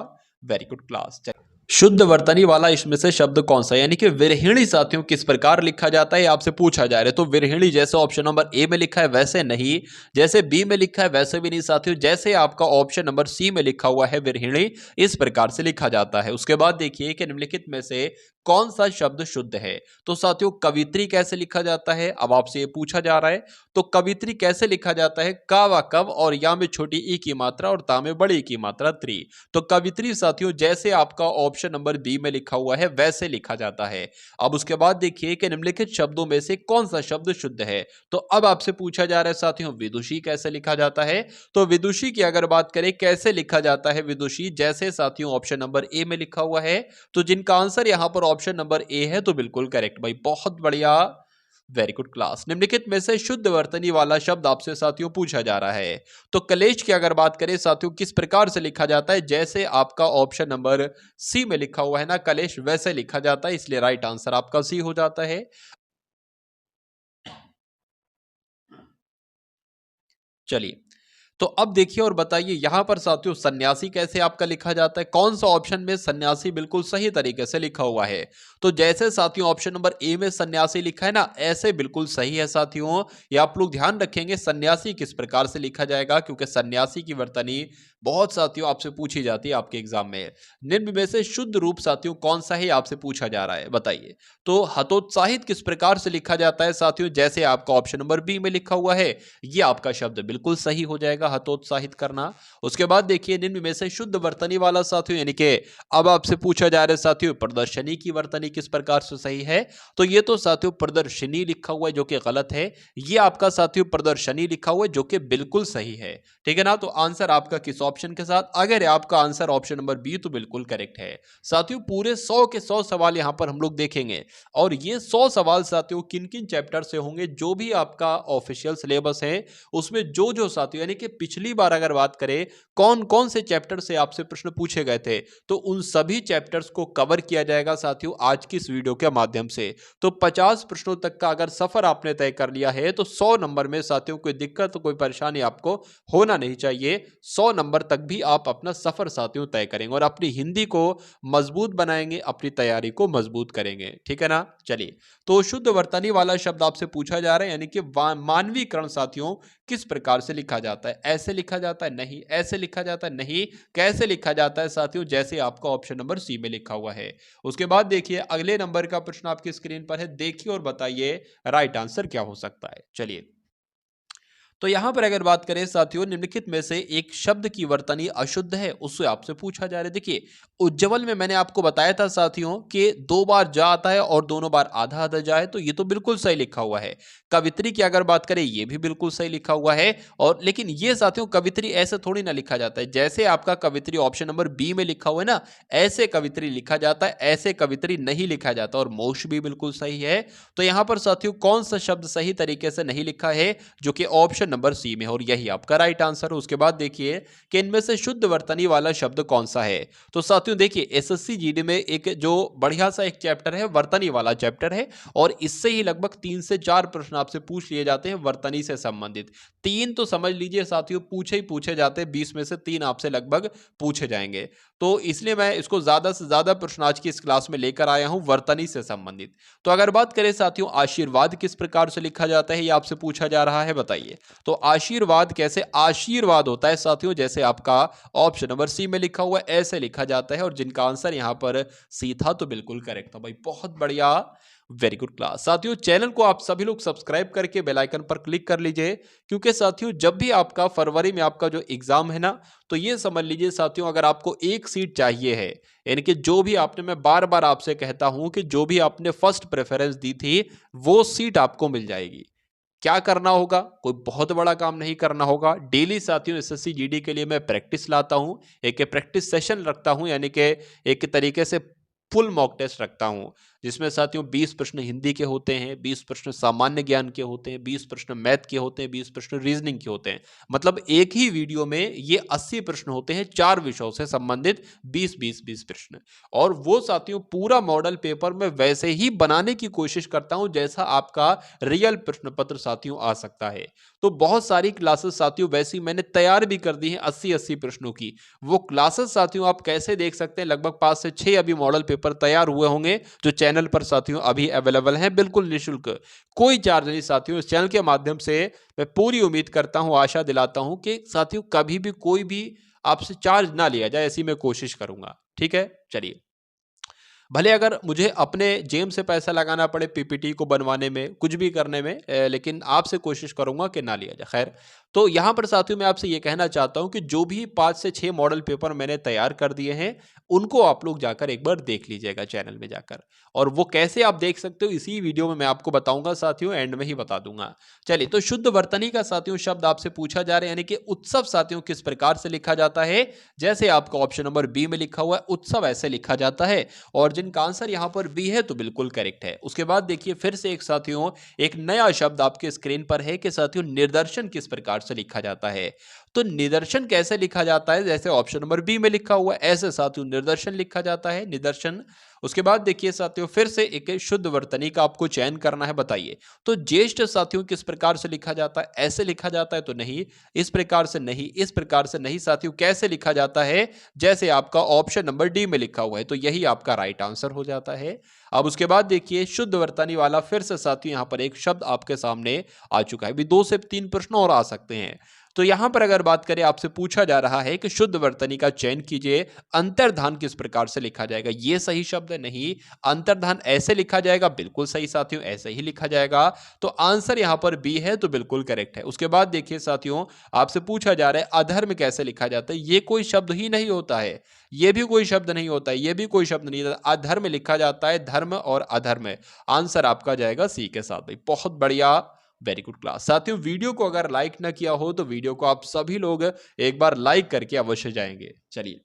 वेरी गुड क्लास। शुद्ध वर्तनी वाला इसमें से शब्द कौन सा, यानी कि विरहिणी साथियों किस प्रकार लिखा जाता है, आपसे पूछा जा रहा है। तो विरहिणी जैसे ऑप्शन नंबर ए में लिखा है वैसे नहीं, जैसे बी में लिखा है वैसे भी नहीं साथियों, जैसे आपका ऑप्शन नंबर सी में लिखा हुआ है विरहिणी, इस प्रकार से लिखा जाता है। उसके बाद देखिए कि निम्नलिखित में से कौन सा शब्द शुद्ध है। तो साथियों कवित्री कैसे लिखा जाता है, अब आपसे ये पूछा जा रहा है। तो कवित्री कैसे लिखा जाता है? का व कव और या में छोटी ई की मात्रा और ता में बड़ी ई की मात्रा त्री। तो कवित्री साथियों जैसे आपका ऑप्शन नंबर बी में लिखा हुआ है वैसे लिखा जाता है। अब उसके बाद देखिए कि निम्नलिखित शब्दों में से कौन सा शब्द शुद्ध है। तो अब आपसे पूछा जा रहा है साथियों विदुषी कैसे लिखा जाता है। तो विदुषी की अगर बात करें कैसे लिखा जाता है विदुषी, जैसे साथियों ऑप्शन नंबर ए में लिखा हुआ है। तो जिनका आंसर यहां पर ऑप्शन नंबर ए है तो बिल्कुल करेक्ट भाई, बहुत बढ़िया, वेरी गुड क्लास। निम्नलिखित में से शुद्ध वर्तनी वाला शब्द आपसे साथियों पूछा जा रहा है। तो कलेश की अगर बात करें साथियों किस प्रकार से लिखा जाता है, जैसे आपका ऑप्शन नंबर सी में लिखा हुआ है ना कलेश, वैसे लिखा जाता है, इसलिए राइट आंसर आपका सी हो जाता है। चलिए तो अब देखिए और बताइए यहां पर साथियों सन्यासी कैसे आपका लिखा जाता है। कौन सा ऑप्शन में सन्यासी बिल्कुल सही तरीके से लिखा हुआ है। तो जैसे साथियों ऑप्शन नंबर ए में सन्यासी लिखा है ना, ऐसे बिल्कुल सही है साथियों। ये आप लोग ध्यान रखेंगे सन्यासी किस प्रकार से लिखा जाएगा, क्योंकि सन्यासी की वर्तनी बहुत साथियों आपसे पूछी जाती है आपके एग्जाम में। निम्न में से शुद्ध रूप साथियों कौन सा है आपसे पूछा जा रहा है, बताइए। तो हतोत्साहित किस प्रकार से लिखा जाता है साथियों, जैसे आपका ऑप्शन नंबर बी में लिखा हुआ है, ये आपका शब्द बिल्कुल सही हो जाएगा, हतोत्साहित करना। उसके बाद देखिए निम्न में से शुद्ध वर्तनी वाला साथियों, यानी कि अब आपसे पूछा जा रहा है साथियों प्रदर्शनी की वर्तनी किस प्रकार से सही है। तो ये तो साथियों प्रदर्शनी लिखा हुआ है जो कि गलत है। ये आपका साथियों प्रदर्शनी लिखा हुआ है जो कि बिल्कुल सही है। ठीक है ना। तो आंसर आपका किस ऑप्शन के साथ, अगर आपका आंसर ऑप्शन नंबर बी तो बिल्कुल करेक्ट है। साथियों पूरे 100 के 100 सवाल यहां पर हम लोग देखेंगे और ये 100 सवाल साथियों किन किन चैप्टर से होंगे, जो भी आपका ऑफिशियल सिलेबस है उसमें जो जो साथियों, यानी कि पिछली बार अगर बात करें कौन कौन से चैप्टर से आपसे प्रश्न पूछे गए थे, तो उन सभी चैप्टर्स को कवर किया जाएगा साथियों आज की इस वीडियो के माध्यम से। तो 50 प्रश्नों तक का अगर सफर आपने तय कर लिया है तो 100 नंबर में साथियों कोई दिक्कत कोई परेशानी आपको होना नहीं चाहिए। 100 नंबर तक भी आप अपना सफर साथियों तय करेंगे और अपनी हिंदी को मजबूत बनाएंगे, अपनी तैयारी को मजबूत करेंगे। ठीक है ना। चलिए तो शुद्ध वर्तनी वाला शब्द आपसे पूछा जा रहा है, यानी कि मानवीकरण साथियों किस प्रकार से लिखा जाता है। ऐसे लिखा जाता है नहीं, ऐसे लिखा जाता है नहीं, कैसे लिखा जाता है साथियों, जैसे आपका ऑप्शन नंबर सी में लिखा हुआ है। उसके बाद देखिए अगले नंबर का प्रश्न आपकी स्क्रीन पर है, देखिए और बताइए राइट आंसर क्या हो सकता है। चलिए तो यहां पर अगर बात करें साथियों, निम्नलिखित में से एक शब्द की वर्तनी अशुद्ध है, उससे आपसे पूछा जा रहा है। देखिए, उज्ज्वल में मैंने आपको बताया था साथियों कि 2 बार जा आता है और दोनों बार आधा आधा जा है, तो ये तो बिल्कुल सही लिखा हुआ है। कवित्री की अगर बात करें, ये भी बिल्कुल सही लिखा हुआ है। और लेकिन ये साथियों, कवित्री ऐसे थोड़ी ना लिखा जाता है। जैसे आपका कवित्री ऑप्शन नंबर बी में लिखा हुआ है ना, ऐसे कवित्री लिखा जाता है, ऐसे कवित्री नहीं लिखा जाता। और मोक्ष भी बिल्कुल सही है। तो यहां पर साथियों कौन सा शब्द सही तरीके से नहीं लिखा है, जो कि ऑप्शन नंबर सी में है, और यही आपका राइट आंसर है। उसके बाद देखिए कि इनमें से शुद्ध वर्तनी वाला शब्द कौन सा है। तो साथियों देखिए, एसएससी जीडी में एक जो बढ़िया सा एक चैप्टर है, वर्तनी वाला चैप्टर है, और इससे ही लगभग 3 से 4 प्रश्न आपसे पूछ लिए जाते हैं वर्तनी से संबंधित। 3 तो समझ लीजिए साथियों पूछे ही पूछे जाते हैं, 20 में से 3 आपसे लगभग पूछे जाएंगे। तो इसलिए मैं इसको ज्यादा से ज्यादा प्रश्न आज की इस क्लास में लेकर आया हूं वर्तनी से संबंधित। तो अगर बात करें साथियों, आशीर्वाद किस प्रकार से लिखा जाता है, ये आपसे पूछा जा रहा है, बताइए। तो आशीर्वाद कैसे आशीर्वाद होता है साथियों, जैसे आपका ऑप्शन नंबर सी में लिखा हुआ है, ऐसे लिखा जाता है। और जिनका आंसर यहां पर सी था, तो बिल्कुल करेक्ट था भाई, बहुत बढ़िया, वेरी गुड क्लास। साथियों चैनल को आप सभी लोग सब्सक्राइब करके बेल आइकन पर क्लिक कर लीजिए, क्योंकि साथियों जब भी आपका फरवरी में आपका जो एग्जाम है ना, तो ये समझ लीजिए साथियों, अगर आपको एक सीट चाहिए है, यानी कि जो भी आपने, मैं बार बार आपसे कहता हूं कि जो भी आपने फर्स्ट प्रेफरेंस दी थी, वो सीट आपको मिल जाएगी। क्या करना होगा, कोई बहुत बड़ा काम नहीं करना होगा। डेली साथियों एसएससी जीडी के लिए मैं प्रैक्टिस लाता हूं, एक प्रैक्टिस सेशन रखता हूं, यानी कि एक तरीके से फुल मॉक टेस्ट रखता हूं, जिसमें साथियों 20 प्रश्न हिंदी के होते हैं, 20 प्रश्न सामान्य ज्ञान के होते हैं, 20 प्रश्न मैथ के होते हैं, 20 प्रश्न रीजनिंग के होते हैं। मतलब एक ही वीडियो में ये 80 प्रश्न होते हैं, 4 विषयों से संबंधित 20-20-20 प्रश्न। और वो साथियों पूरा मॉडल पेपर में वैसे ही बनाने की कोशिश करता हूं जैसा आपका रियल प्रश्न पत्र साथियों आ सकता है। तो बहुत सारी क्लासेस साथियों वैसी मैंने तैयार भी कर दी हैं, 80-80 प्रश्नों की। वो क्लासेस साथियों आप कैसे देख सकते हैं, लगभग 5 से 6 अभी मॉडल पेपर तैयार हुए होंगे, जो चैनल पर साथियों अभी अवेलेबल हैं, बिल्कुल निःशुल्क, कोई चार्ज नहीं साथियों। इस चैनल के माध्यम से मैं पूरी उम्मीद करता हूं, आशा दिलाता हूं कि साथियों कभी भी कोई भी आपसे चार्ज ना लिया जाए, ऐसी मैं कोशिश करूंगा। ठीक है, चलिए। भले अगर मुझे अपने जेब से पैसा लगाना पड़े पीपीटी को बनवाने में, कुछ भी करने में, लेकिन आपसे कोशिश करूंगा कि ना लिया जाए। खैर, तो यहां पर साथियों मैं आपसे ये कहना चाहता हूं कि जो भी 5 से 6 मॉडल पेपर मैंने तैयार कर दिए हैं, उनको आप लोग जाकर एक बार देख लीजिएगा चैनल में जाकर। और वो कैसे आप देख सकते हो, इसी वीडियो में मैं आपको बताऊंगा साथियों, एंड में ही बता दूंगा। चलिए, तो शुद्ध वर्तनी का साथियों शब्द आपसे पूछा जा रहा है, यानी कि उत्सव साथियों किस प्रकार से लिखा जाता है। जैसे आपका ऑप्शन नंबर बी में लिखा हुआ है, उत्सव ऐसे लिखा जाता है। और जिनका आंसर यहां पर बी है, तो बिल्कुल करेक्ट है। उसके बाद देखिए फिर से एक साथियों एक नया शब्द आपके स्क्रीन पर है कि साथियों निदर्शन किस प्रकार से लिखा जाता है। तो निदर्शन कैसे लिखा जाता है, जैसे ऑप्शन नंबर बी में लिखा हुआ है, ऐसे साथियों निदर्शन लिखा जाता है, निदर्शन। उसके बाद देखिए साथियों फिर से एक शुद्ध वर्तनी का आपको चयन करना है, बताइए। तो ज्येष्ठ साथियों किस प्रकार से लिखा जाता है, ऐसे लिखा जाता है, तो नहीं, इस प्रकार से नहीं, इस प्रकार से नहीं साथियों, कैसे लिखा जाता है, जैसे आपका ऑप्शन नंबर डी में लिखा हुआ है, तो यही आपका राइट आंसर हो जाता है। अब उसके बाद देखिए शुद्ध वर्तनी वाला फिर से साथियों यहां पर एक शब्द आपके सामने आ चुका है। अभी 2 से 3 प्रश्न और आ सकते हैं। तो यहां पर अगर बात करें, आपसे पूछा जा रहा है कि शुद्ध वर्तनी का चयन कीजिए, अंतर्धान किस प्रकार से लिखा जाएगा। यह सही शब्द है, नहीं, अंतर्धान ऐसे लिखा जाएगा, बिल्कुल सही साथियों, ऐसे ही लिखा जाएगा। तो आंसर यहां पर बी है, तो बिल्कुल करेक्ट है। उसके बाद देखिए साथियों आपसे पूछा जा रहा है अधर्म कैसे लिखा जाता है। यह कोई शब्द ही नहीं होता है, यह भी कोई शब्द नहीं होता है, यह भी कोई शब्द नहीं होता। अधर्म लिखा जाता है, धर्म और अधर्म। आंसर आपका जाएगा सी के साथ भाई, बहुत बढ़िया, वेरी गुड क्लास। साथियों वीडियो को अगर लाइक ना किया हो, तो वीडियो को आप सभी लोग एक बार लाइक करके अवश्य जाएंगे। चलिए,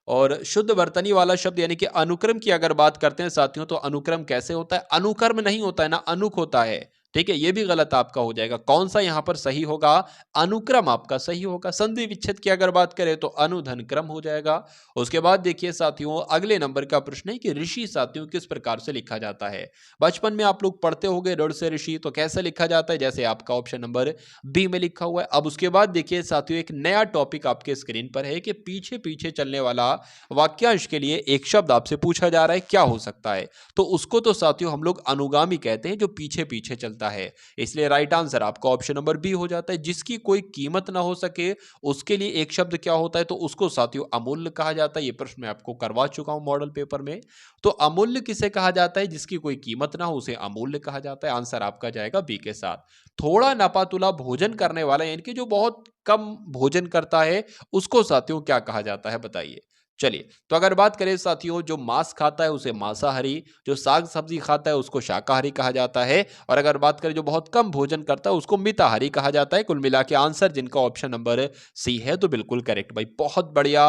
और शुद्ध वर्तनी वाला शब्द यानी कि अनुक्रम की अगर बात करते हैं साथियों, तो अनुक्रम कैसे होता है, अनुकर्म नहीं होता है ना, अनुक होता है। ठीक है, ये भी गलत आपका हो जाएगा। कौन सा यहां पर सही होगा, अनुक्रम आपका सही होगा। संधि विच्छेद की अगर बात करें तो अनुधन क्रम हो जाएगा। उसके बाद देखिए साथियों अगले नंबर का प्रश्न है कि ऋषि साथियों किस प्रकार से लिखा जाता है। बचपन में आप लोग पढ़ते होंगे ऋण से ऋषि, तो कैसे लिखा जाता है, जैसे आपका ऑप्शन नंबर बी में लिखा हुआ है। अब उसके बाद देखिए साथियों एक नया टॉपिक आपके स्क्रीन पर है कि पीछे पीछे चलने वाला वाक्यांश के लिए एक शब्द आपसे पूछा जा रहा है, क्या हो सकता है। तो उसको तो साथियों हम लोग अनुगामी कहते हैं, जो पीछे पीछे चलता सकता है। इसलिए राइट आंसर आपका ऑप्शन नंबर बी हो जाता है। जिसकी कोई कीमत ना हो सके उसके लिए एक शब्द क्या होता है, तो उसको साथियों अमूल्य कहा जाता है। ये प्रश्न मैं आपको करवा चुका हूं मॉडल पेपर में। तो अमूल्य किसे कहा जाता है, जिसकी कोई कीमत ना हो उसे अमूल्य कहा जाता है। आंसर आपका जाएगा बी के साथ। थोड़ा नपातुला भोजन करने वाला यानी कि जो बहुत कम भोजन करता है उसको साथियों क्या कहा जाता है, बताइए। चलिए, तो अगर बात करें साथियों, जो मांस खाता है उसे मांसाहारी, जो साग सब्जी खाता है उसको शाकाहारी कहा जाता है, और अगर बात करें जो बहुत कम भोजन करता है उसको मिताहारी कहा जाता है। कुल मिला के आंसर जिनका ऑप्शन नंबर सी है तो बिल्कुल करेक्ट भाई, बहुत बढ़िया,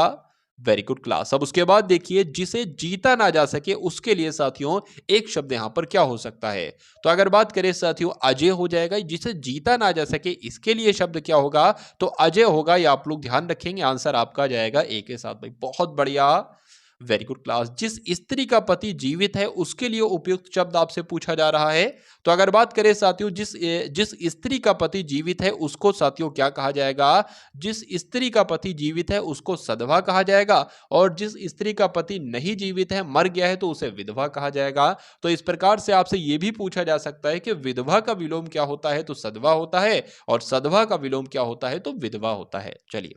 वेरी गुड क्लास। अब उसके बाद देखिए, जिसे जीता ना जा सके उसके लिए साथियों एक शब्द यहां पर क्या हो सकता है। तो अगर बात करें साथियों, अजय हो जाएगा। जिसे जीता ना जा सके इसके लिए शब्द क्या होगा, तो अजय होगा। ये आप लोग ध्यान रखेंगे, आंसर आपका जाएगा ए के साथ भाई, बहुत बढ़िया, वेरी गुड क्लास। जिस स्त्री का पति जीवित है उसके लिए उपयुक्त शब्द आपसे पूछा जा रहा है। तो अगर बात करें साथियों, जिस स्त्री का पति जीवित है उसको साथियों क्या कहा जाएगा, जिस स्त्री का पति जीवित है उसको सधवा कहा जाएगा, और जिस स्त्री का पति नहीं जीवित है मर गया है तो उसे विधवा कहा जाएगा। तो इस प्रकार से आपसे यह भी पूछा जा सकता है कि विधवा का विलोम क्या होता है, तो सधवा होता है, और सधवा का विलोम क्या होता है, तो विधवा होता है। चलिए,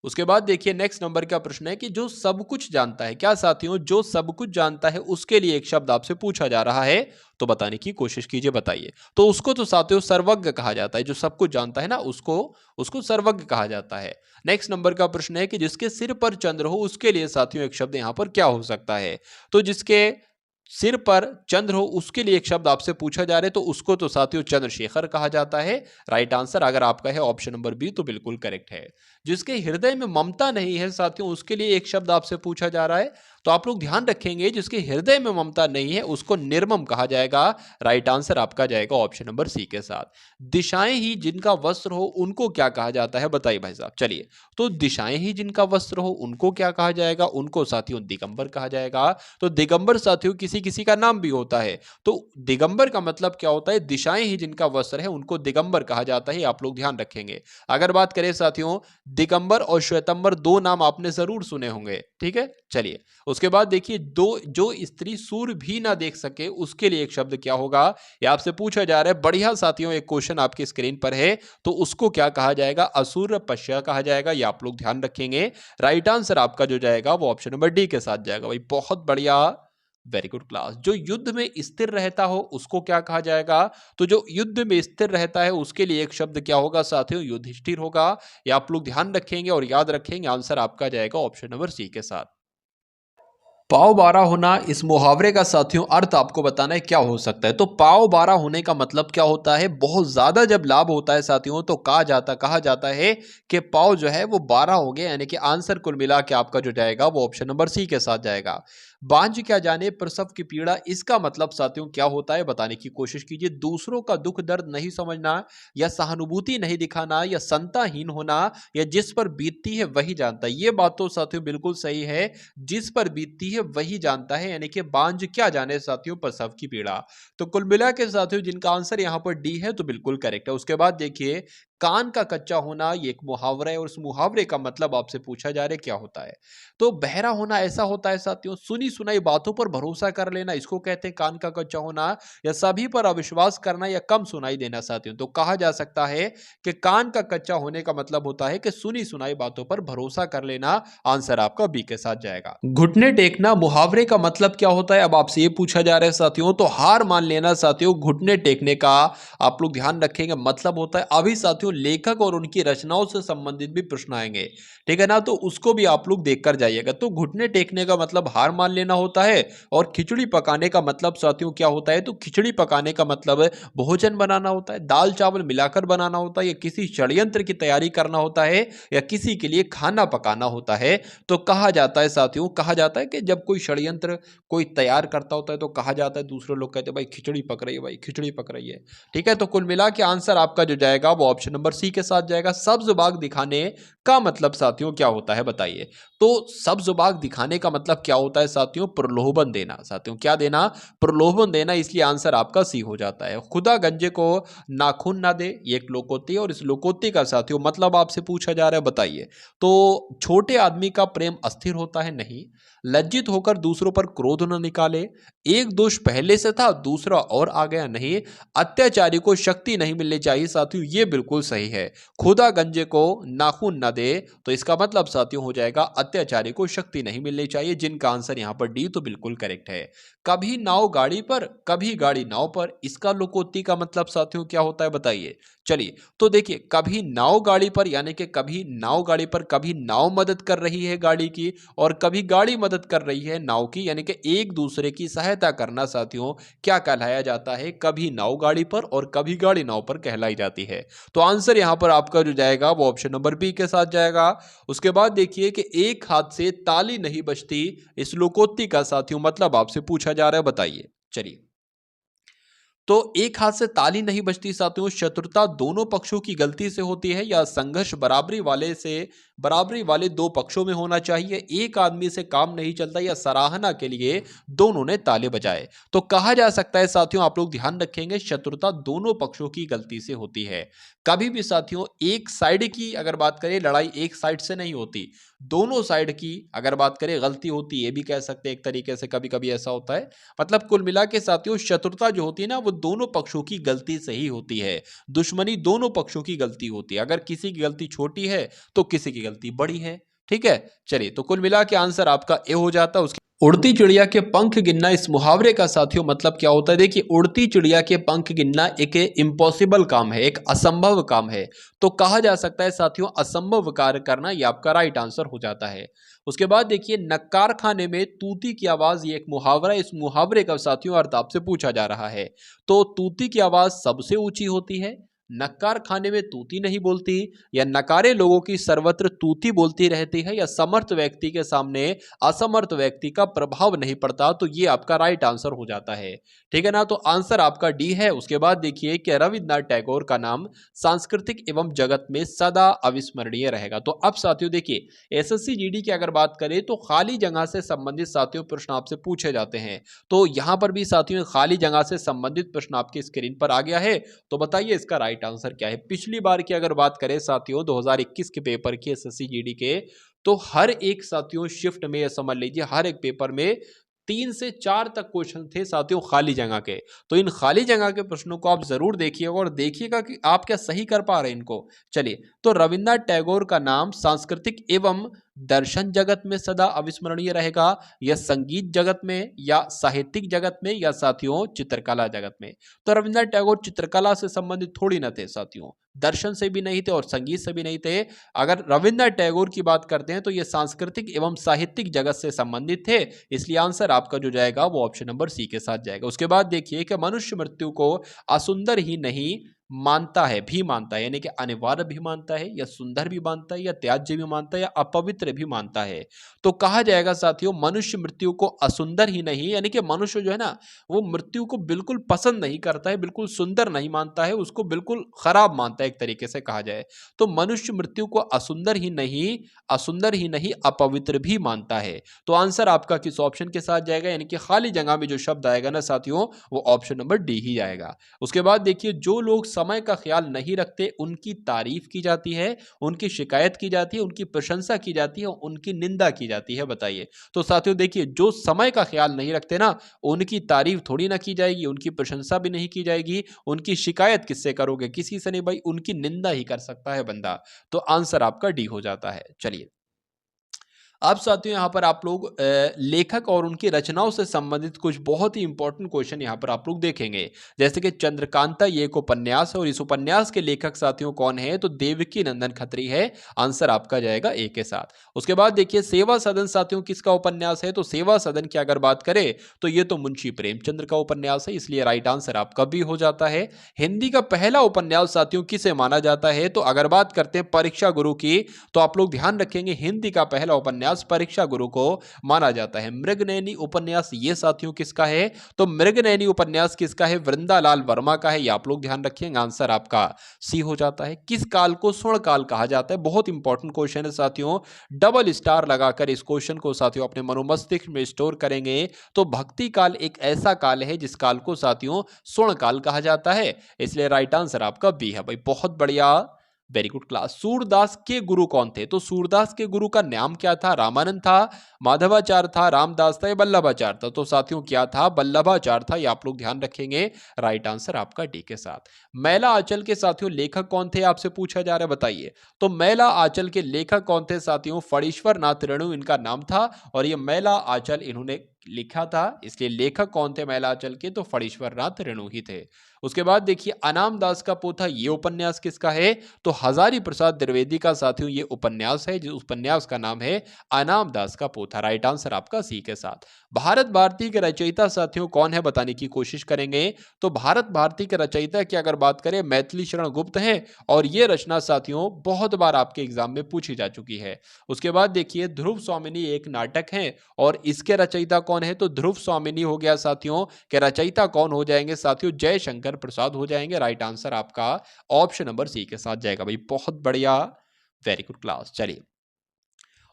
उसके बाद देखिए नेक्स्ट नंबर का प्रश्न है कि जो सब कुछ जानता है, क्या साथियों, जो सब कुछ जानता है उसके लिए एक शब्द आपसे पूछा जा रहा है, तो बताने की कोशिश कीजिए, बताइए। तो उसको तो साथियों सर्वज्ञ कहा जाता है। जो सब कुछ जानता है ना उसको उसको सर्वज्ञ कहा जाता है। नेक्स्ट नंबर का प्रश्न है कि जिसके सिर पर चंद्र हो उसके लिए साथियों एक शब्द यहां पर क्या हो सकता है। तो जिसके सिर पर चंद्र हो उसके लिए एक शब्द आपसे पूछा जा रहा है, तो उसको तो साथियों चंद्रशेखर कहा जाता है। राइट आंसर अगर आपका है ऑप्शन नंबर बी तो बिल्कुल करेक्ट है। जिसके हृदय में ममता नहीं है साथियों उसके लिए एक शब्द आपसे पूछा जा रहा है, तो आप लोग ध्यान रखेंगे, जिसके हृदय में ममता नहीं है उसको निर्मम कहा जाएगा। राइट आंसर आपका जाएगा ऑप्शन नंबर सी के साथ। दिशाएं ही जिनका वस्त्र हो उनको क्या कहा जाता है, बताइए भाई साहब। चलिए, तो दिशाएं ही जिनका वस्त्र हो उनको क्या कहा जाएगा, उनको साथियों दिगंबर कहा जाएगा। तो दिगंबर साथियों किसी किसी का नाम भी होता है। तो दिगंबर का मतलब क्या होता है, दिशाएं ही जिनका वस्त्र है उनको दिगंबर कहा जाता है, आप लोग ध्यान रखेंगे। अगर बात करें साथियों, दिगंबर और श्वेतंबर दो नाम आपने जरूर सुने होंगे, ठीक है। चलिए, उसके बाद देखिए, दो जो स्त्री सूर्य भी ना देख सके उसके लिए एक शब्द क्या होगा, ये आपसे पूछा जा रहा है। बढ़िया साथियों, एक क्वेश्चन आपकी स्क्रीन पर है, तो उसको क्या कहा जाएगा, असुर पश्य कहा जाएगा, ये आप लोग ध्यान रखेंगे। राइट आंसर आपका जो जाएगा वो ऑप्शन नंबर डी के साथ जाएगा भाई, बहुत बढ़िया, वेरी गुड क्लास। जो युद्ध में स्थिर रहता हो उसको क्या कहा जाएगा, तो जो युद्ध में स्थिर रहता है उसके लिए एक शब्द क्या होगा साथियों, युधिष्ठिर होगा। ये आप लोग ध्यान रखेंगे और याद रखेंगे, आंसर आपका जाएगा ऑप्शन नंबर सी के साथ। पाव बारह होना, इस मुहावरे का साथियों अर्थ आपको बताना है क्या हो सकता है। तो पाव बारह होने का मतलब क्या होता है, बहुत ज्यादा जब लाभ होता है साथियों तो कहा जाता है कि पाव जो है वो 12 हो गए, यानी कि आंसर कुल मिला के आपका जो जाएगा वो ऑप्शन नंबर सी के साथ जाएगा। बांझ क्या जाने प्रसव की पीड़ा, इसका मतलब साथियों क्या होता है, बताने की कोशिश कीजिए। दूसरों का दुख दर्द नहीं समझना, या सहानुभूति नहीं दिखाना, या संताहीन होना, या जिस पर बीतती है वही जानता है। ये बात तो साथियों बिल्कुल सही है, जिस पर बीतती है वही जानता है, यानी कि बांझ क्या जाने साथियों प्रसव की पीड़ा। तो कुल मिला के साथियों जिनका आंसर यहां पर डी है तो बिल्कुल करेक्ट है। उसके बाद देखिए, कान का कच्चा होना, ये एक मुहावरा है और उस मुहावरे का मतलब आपसे पूछा जा रहा है क्या होता है। तो बहरा होना ऐसा होता है साथियों, सुनी सुनाई बातों पर भरोसा कर लेना, इसको कहते हैं कान का कच्चा होना, या सभी पर अविश्वास करना, या कम सुनाई देना साथियों। तो कहा जा सकता है कि कान का कच्चा होने का मतलब होता है कि सुनी सुनाई बातों पर भरोसा कर लेना। आंसर आपका बी के साथ जाएगा। घुटने टेकना, मुहावरे का मतलब क्या होता है, अब आपसे ये पूछा जा रहा है साथियों। तो हार मान लेना साथियों, घुटने टेकने का आप लोग ध्यान रखेंगे मतलब होता है। अभी साथियों लेखक और उनकी रचनाओं से संबंधित भी प्रश्न आएंगे, ठीक है ना, तो उसको भी आप लोग देखकर जाइएगा। तो घुटने टेकने का मतलब हार मान लेना होता है, और खिचड़ी पकाने का मतलब साथियों क्या होता है, तो खिचड़ी पकाने का मतलब भोजन बनाना होता है, दाल चावल मिलाकर बनाना होता है, या किसी षड्यंत्र की तैयारी करना होता है, या किसी के लिए खाना पकाना होता है। तो कहा जाता है साथियों, कहा जाता है कि जब कोई षड्यंत्र कोई तैयार करता होता है तो कहा जाता है, दूसरे लोग कहते हैं भाई खिचड़ी पक रही है, भाई खिचड़ी पक रही है, ठीक है। तो कुल मिला के आंसर आपका जो जाएगा वो ऑप्शन नंबर सी के साथ जाएगा। सब्ज बाग दिखाने का मतलब साथियों क्या होता है बताइए। तो सब्ज़-बाग दिखाने का मतलब क्या होता है साथियों? प्रलोभन देना। साथियों क्या देना? प्रलोभन देना, इसलिए आंसर आपका सी हो जाता है। खुदा गंजे को नाखून ना दे, ये एक लोकोक्ति है और इस लोकोक्ति का साथियों मतलब आपसे पूछा जा रहा है बताइए। तो छोटे आदमी का प्रेम अस्थिर होता है? नहीं। लज्जित होकर दूसरों पर क्रोध न निकाले, एक दोष पहले से था दूसरा और आ गया? नहीं। अत्याचारी को शक्ति नहीं मिलनी चाहिए साथियों, ये बिल्कुल सही है। खुदा गंजे को नाखून न दे, तो इसका मतलब साथियों हो जाएगा अत्याचारी को शक्ति नहीं मिलनी चाहिए, जिनका आंसर यहां पर डी तो बिल्कुल करेक्ट है। कभी नाव गाड़ी पर, कभी गाड़ी नाव पर, इसका लोकोक्ति का मतलब साथियों क्या होता है बताइए। चलिए, तो देखिए कभी नाव गाड़ी पर यानी कि कभी नाव गाड़ी पर, कभी नाव मदद कर रही है गाड़ी की और कभी गाड़ी मदद कर रही है नाव की, यानी कि एक दूसरे की सहायता करना साथियों क्या कहलाया जाता है? कभी नाव गाड़ी पर और कभी गाड़ी नाव पर कहलाई जाती है। तो आंसर यहां पर आपका जो जाएगा वो ऑप्शन नंबर बी के साथ जाएगा। उसके बाद देखिए कि एक हाथ से ताली नहीं बजती, इस लोकोक्ति का साथियों मतलब आपसे पूछा जा रहा है बताइए। चलिए, तो एक हाथ से ताली नहीं बजती साथियों, शत्रुता दोनों पक्षों की गलती से होती है या संघर्ष बराबरी वाले दो पक्षों में होना चाहिए, एक आदमी से काम नहीं चलता या सराहना के लिए दोनों ने ताले बजाए। तो कहा जा सकता है साथियों, आप लोग ध्यान रखेंगे, शत्रुता दोनों पक्षों की गलती से होती है। कभी भी साथियों एक साइड की अगर बात करें, लड़ाई एक साइड से नहीं होती, दोनों साइड की अगर बात करें गलती होती, ये भी कह सकते हैं एक तरीके से, कभी कभी ऐसा होता है। मतलब कुल मिला के साथियों शत्रुता जो होती है ना, वो दोनों पक्षों की गलती से ही होती है। दुश्मनी दोनों पक्षों की गलती होती है, अगर किसी की गलती छोटी है तो किसी की गलती बड़ी है। ठीक है, चलिए, तो कुल मिला के आंसर आपका ए हो जाता है। उसके उड़ती चिड़िया के पंख गिनना, इस मुहावरे का साथियों मतलब क्या होता है? देखिए, उड़ती चिड़िया के पंख गिनना एक इम्पॉसिबल काम है, एक असंभव काम है। तो कहा जा सकता है साथियों असंभव कार्य करना, ये आपका राइट आंसर हो जाता है। उसके बाद देखिए, नक्कार खाने में तूती की आवाज, ये एक मुहावरा, इस मुहावरे का साथियों अर्थ आपसे पूछा जा रहा है। तो तूती की आवाज सबसे ऊंची होती है, नक्कार खाने में तूती नहीं बोलती, या नकारे लोगों की सर्वत्र तूती बोलती रहती है, या समर्थ व्यक्ति के सामने असमर्थ व्यक्ति का प्रभाव नहीं पड़ता, तो ये आपका राइट आंसर हो जाता है। ठीक है ना, तो आंसर आपका डी है। उसके बाद देखिए कि रविन्द्रनाथ टैगोर का नाम सांस्कृतिक एवं जगत में सदा अविस्मरणीय रहेगा। तो अब साथियों देखिए, एसएससी जीडी की अगर बात करें तो खाली जगह से संबंधित साथियों प्रश्न आपसे पूछे जाते हैं। तो यहां पर भी साथियों खाली जगह से संबंधित प्रश्न आपकी स्क्रीन पर आ गया है। तो बताइए इसका राइट आंसर क्या है? पिछली बार की अगर बात करें साथियों 2021 के पेपर की एसएससी जीडी के, तो हर एक साथियों शिफ्ट में, ये समझ लीजिए हर एक पेपर में 3 से 4 तक क्वेश्चन थे साथियों खाली जगह के। तो इन खाली जगह के प्रश्नों को आप जरूर देखिएगा और देखिएगा कि आप क्या सही कर पा रहे हैं इनको। चलिए, तो रविन्द्रनाथ टैगोर का नाम सांस्कृतिक एवं दर्शन जगत में सदा अविस्मरणीय रहेगा, या संगीत जगत में, या साहित्यिक जगत में, या साथियों चित्रकला जगत में? तो रविन्द्रनाथ टैगोर चित्रकला से संबंधित थोड़ी न थे साथियों, दर्शन से भी नहीं थे और संगीत से भी नहीं थे। अगर रविन्द्रनाथ टैगोर की बात करते हैं तो ये सांस्कृतिक एवं साहित्यिक जगत से संबंधित थे, इसलिए आंसर आपका जो जाएगा वो ऑप्शन नंबर सी के साथ जाएगा। उसके बाद देखिए कि मनुष्य मृत्यु को असुंदर ही नहीं मानता है, भी मानता है, यानी कि अनिवार्य भी मानता है, या सुंदर भी मानता है, या त्याज्य भी मानता है, या अपवित्र भी मानता है। तो कहा जाएगा साथियों मनुष्य मृत्यु को असुंदर ही नहीं, यानी कि मनुष्य जो है ना वो मृत्यु को बिल्कुल पसंद नहीं करता है, बिल्कुल सुंदर नहीं मानता है, उसको बिल्कुल खराब मानता है एक तरीके से कहा जाए। तो मनुष्य मृत्यु को असुंदर ही नहीं अपवित्र भी मानता है। तो आंसर आपका किस ऑप्शन के साथ जाएगा? यानी कि खाली जगह में जो शब्द आएगा ना साथियों, वो ऑप्शन नंबर डी ही आएगा। उसके बाद देखिए, जो लोग समय का ख्याल नहीं रखते उनकी तारीफ की जाती है, उनकी शिकायत की जाती है, उनकी प्रशंसा की जाती है, उनकी निंदा की जाती है, बताइए। तो साथियों देखिए, जो समय का ख्याल नहीं रखते ना, उनकी तारीफ थोड़ी ना की जाएगी, उनकी प्रशंसा भी नहीं की जाएगी, उनकी शिकायत किससे करोगे? किसी से नहीं भाई, उनकी निंदा ही कर सकता है बंदा। तो आंसर आपका डी हो जाता है। चलिए, अब साथियों यहाँ पर आप लोग लेखक और उनकी रचनाओं से संबंधित कुछ बहुत ही इंपॉर्टेंट क्वेश्चन यहाँ पर आप लोग देखेंगे। जैसे कि चंद्रकांता ये एक उपन्यास है और इस उपन्यास के लेखक साथियों कौन है? तो देवकी नंदन खत्री है। आंसर आपका जाएगा ए के साथ। उसके बाद देखिए, सेवा सदन साथियों किसका उपन्यास है? तो सेवा सदन की अगर बात करें तो ये तो मुंशी प्रेमचंद्र का उपन्यास है, इसलिए राइट आंसर आपका भी हो जाता है। हिंदी का पहला उपन्यास साथियों किसे माना जाता है? तो अगर बात करते हैं परीक्षा गुरु की, तो आप लोग ध्यान रखेंगे हिंदी का पहला उपन्यास उपन्यास परीक्षा गुरु को माना जाता है। मृगनयनी उपन्यास ये साथियों किसका है? तो मृगनयनी उपन्यास किसका है? वृंदालाल वर्मा का है। ये आप लोग ध्यान रखिएगा, आंसर आपका सी हो जाता है। किस काल को स्वर्ण काल कहा जाता है? बहुत इंपॉर्टेंट क्वेश्चन है साथियों, डबल स्टार लगाकर इस क्वेश्चन को साथियों अपने मनोमस्तिष्क में स्टोर करेंगे। तो भक्ति काल एक ऐसा काल है जिस काल को साथियों स्वर्ण काल कहा जाता है, इसलिए राइट आंसर आपका बी है भाई। बहुत बढ़िया, वेरी गुड क्लास। सूरदास के गुरु कौन थे? तो सूरदास के गुरु का नाम क्या था? रामानंद था, माधवाचार्य था, रामदास था या वल्लभाचार्य था? तो साथियों क्या था? वल्लभाचार्य था, ये आप लोग ध्यान रखेंगे। राइट आंसर आपका डी के साथ। मैला आंचल के साथियों लेखक कौन थे? आपसे पूछा जा रहा है, बताइए। तो मैला आंचल के लेखक कौन थे साथियों? फणीश्वर नाथ रेणु इनका नाम था, और ये मैला आंचल इन्होंने लिखा था, इसलिए लेखक कौन थे मैला आंचल के? तो फणीश्वर नाथ रेणु ही थे। उसके बाद देखिए अनाम दास का पोथा, ये उपन्यास किसका है? तो हजारी प्रसाद द्विवेदी का साथियों ये उपन्यास है, जिस उपन्यास का नाम है अनाम दास का पोथा। राइट आंसर आपका सी के साथ। भारत भारती के रचयिता साथियों कौन है, बताने की कोशिश करेंगे। तो भारत भारती के रचयिता की अगर बात करें मैथिली शरण गुप्त हैं, और ये रचना साथियों बहुत बार आपके एग्जाम में पूछी जा चुकी है। उसके बाद देखिए ध्रुव स्वामिनी एक नाटक है, और इसके रचयिता कौन है? तो ध्रुव स्वामिनी हो गया साथियों, के रचयिता कौन हो जाएंगे साथियों? जयशंकर प्रसाद हो जाएंगे। राइट आंसर आपका ऑप्शन नंबर सी के साथ जाएगा भाई। बहुत बढ़िया, वेरी गुड क्लास। चलिए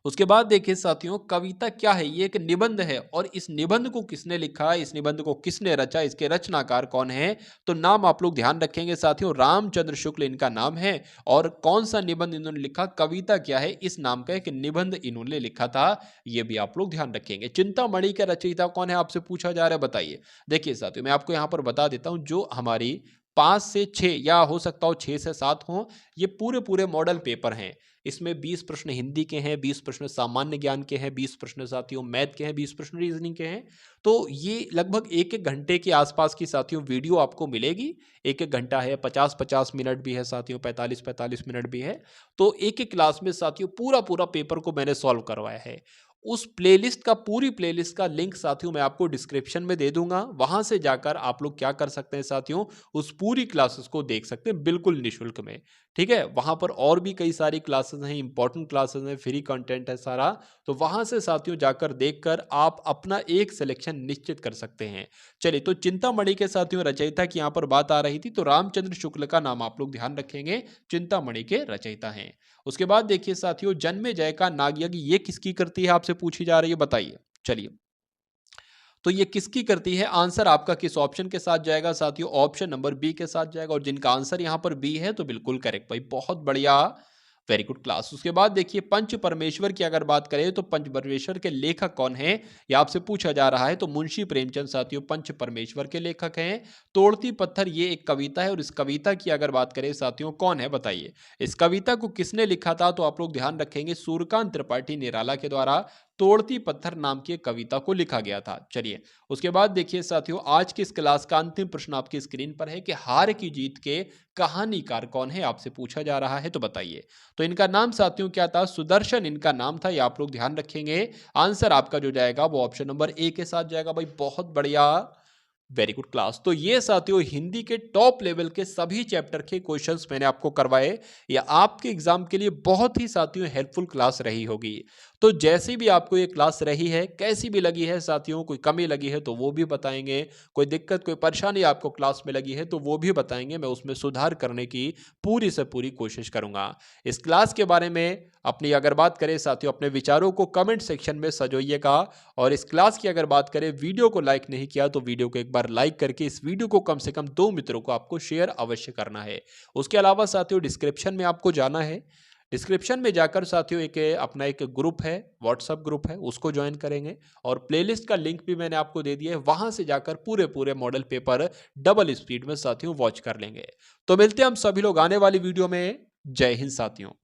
उसके बाद देखिए साथियों कविता क्या है? ये एक निबंध है, और इस निबंध को किसने लिखा, इस निबंध को किसने रचा, इसके रचनाकार कौन है? तो नाम आप लोग ध्यान रखेंगे साथियों, रामचंद्र शुक्ल इनका नाम है। और कौन सा निबंध इन्होंने लिखा, कविता क्या है, इस नाम का एक निबंध इन्होंने लिखा था, ये भी आप लोग ध्यान रखेंगे। चिंतामणि के रचयिता कौन है, आपसे पूछा जा रहा है, बताइए। देखिए साथियों मैं आपको यहां पर बता देता हूं, जो हमारी 5 से 6 या हो सकता हो 6 से 7 हो, ये पूरे पूरे मॉडल पेपर हैं। इसमें 20 प्रश्न हिंदी के हैं, 20 प्रश्न सामान्य ज्ञान के हैं, 20 प्रश्न साथियों मैथ के हैं, 20 प्रश्न रीजनिंग के हैं। तो ये लगभग एक एक घंटे के आसपास की साथियों वीडियो आपको मिलेगी। एक एक घंटा है, 50-50 मिनट भी है साथियों, 45-45 मिनट भी है। तो एक एक क्लास में साथियों पूरा पूरा पेपर को मैंने सॉल्व करवाया है। उस प्लेलिस्ट का, पूरी प्लेलिस्ट का लिंक साथियों मैं आपको डिस्क्रिप्शन में दे दूंगा। वहां से जाकर आप लोग क्या कर सकते हैं साथियों, उस पूरी क्लासेस को देख सकते हैं बिल्कुल निःशुल्क में। ठीक है, वहां पर और भी कई सारी क्लासेस हैं, इंपॉर्टेंट क्लासेस हैं, फ्री कंटेंट है सारा। तो वहां से साथियों जाकर देखकर आप अपना एक सिलेक्शन निश्चित कर सकते हैं। चलिए, तो चिंतामणि के साथियों रचयिता की यहां पर बात आ रही थी, तो रामचंद्र शुक्ल का नाम आप लोग ध्यान रखेंगे, चिंतामणि के रचयिता हैं। उसके बाद देखिए साथियों जन्मेजय का नागयज्ञ, ये किसकी कृति है, आपसे पूछी जा रही है, बताइए। चलिए, तो ये किसकी करती है? आंसर आपका किस ऑप्शन के साथ जाएगा साथियों? ऑप्शन नंबर बी के साथ जाएगा, और जिनका आंसर यहां पर बी है तो बिल्कुल करेक्ट भाई। बहुत बढ़िया, वेरी गुड क्लास। उसके बाद देखिए पंच परमेश्वर की अगर बात करें, तो पंच परमेश्वर के लेखक कौन है, ये आपसे पूछा जा रहा है। तो मुंशी प्रेमचंद साथियों पंच परमेश्वर के लेखक हैं। तोड़ती पत्थर ये एक कविता है, और इस कविता की अगर बात करें साथियों कौन है, बताइए। इस कविता को किसने लिखा था? तो आप लोग ध्यान रखेंगे, सूर्यकांत त्रिपाठी निराला के द्वारा तोड़ती पत्थर नाम की एक कविता को लिखा गया था। चलिए, उसके बाद देखिए साथियों आज की इस क्लास का अंतिम प्रश्न आपकी स्क्रीन पर है कि हार की जीत के कहानीकार कौन है, आपसे पूछा जा रहा है, तो बताइए। तो इनका नाम साथियों क्या था? सुदर्शन इनका नाम था, ये आप लोग ध्यान रखेंगे। आंसर आपका जो जाएगा वो ऑप्शन नंबर ए के साथ जाएगा भाई। बहुत बढ़िया, वेरी गुड क्लास। तो ये साथियों हिंदी के टॉप लेवल के सभी चैप्टर के क्वेश्चंस मैंने आपको करवाए, या आपके एग्जाम के लिए बहुत ही साथियों हेल्पफुल क्लास रही होगी। तो जैसी भी आपको ये क्लास रही है, कैसी भी लगी है साथियों, कोई कमी लगी है तो वो भी बताएंगे, कोई दिक्कत कोई परेशानी आपको क्लास में लगी है तो वो भी बताएंगे, मैं उसमें सुधार करने की पूरी से पूरी कोशिश करूंगा। इस क्लास के बारे में अपनी अगर बात करें साथियों, अपने विचारों को कमेंट सेक्शन में सजोइएगा। और इस क्लास की अगर बात करें, वीडियो को लाइक नहीं किया तो वीडियो को एक बार लाइक करके इस वीडियो को कम से कम 2 मित्रों को आपको शेयर अवश्य करना है। उसके अलावा साथियों डिस्क्रिप्शन में आपको जाना है, डिस्क्रिप्शन में जाकर साथियों एक अपना एक ग्रुप है, व्हाट्सएप ग्रुप है, उसको ज्वाइन करेंगे, और प्लेलिस्ट का लिंक भी मैंने आपको दे दिया है, वहां से जाकर पूरे पूरे मॉडल पेपर डबल स्पीड में साथियों वॉच कर लेंगे। तो मिलते हैं हम सभी लोग आने वाली वीडियो में। जय हिंद साथियों।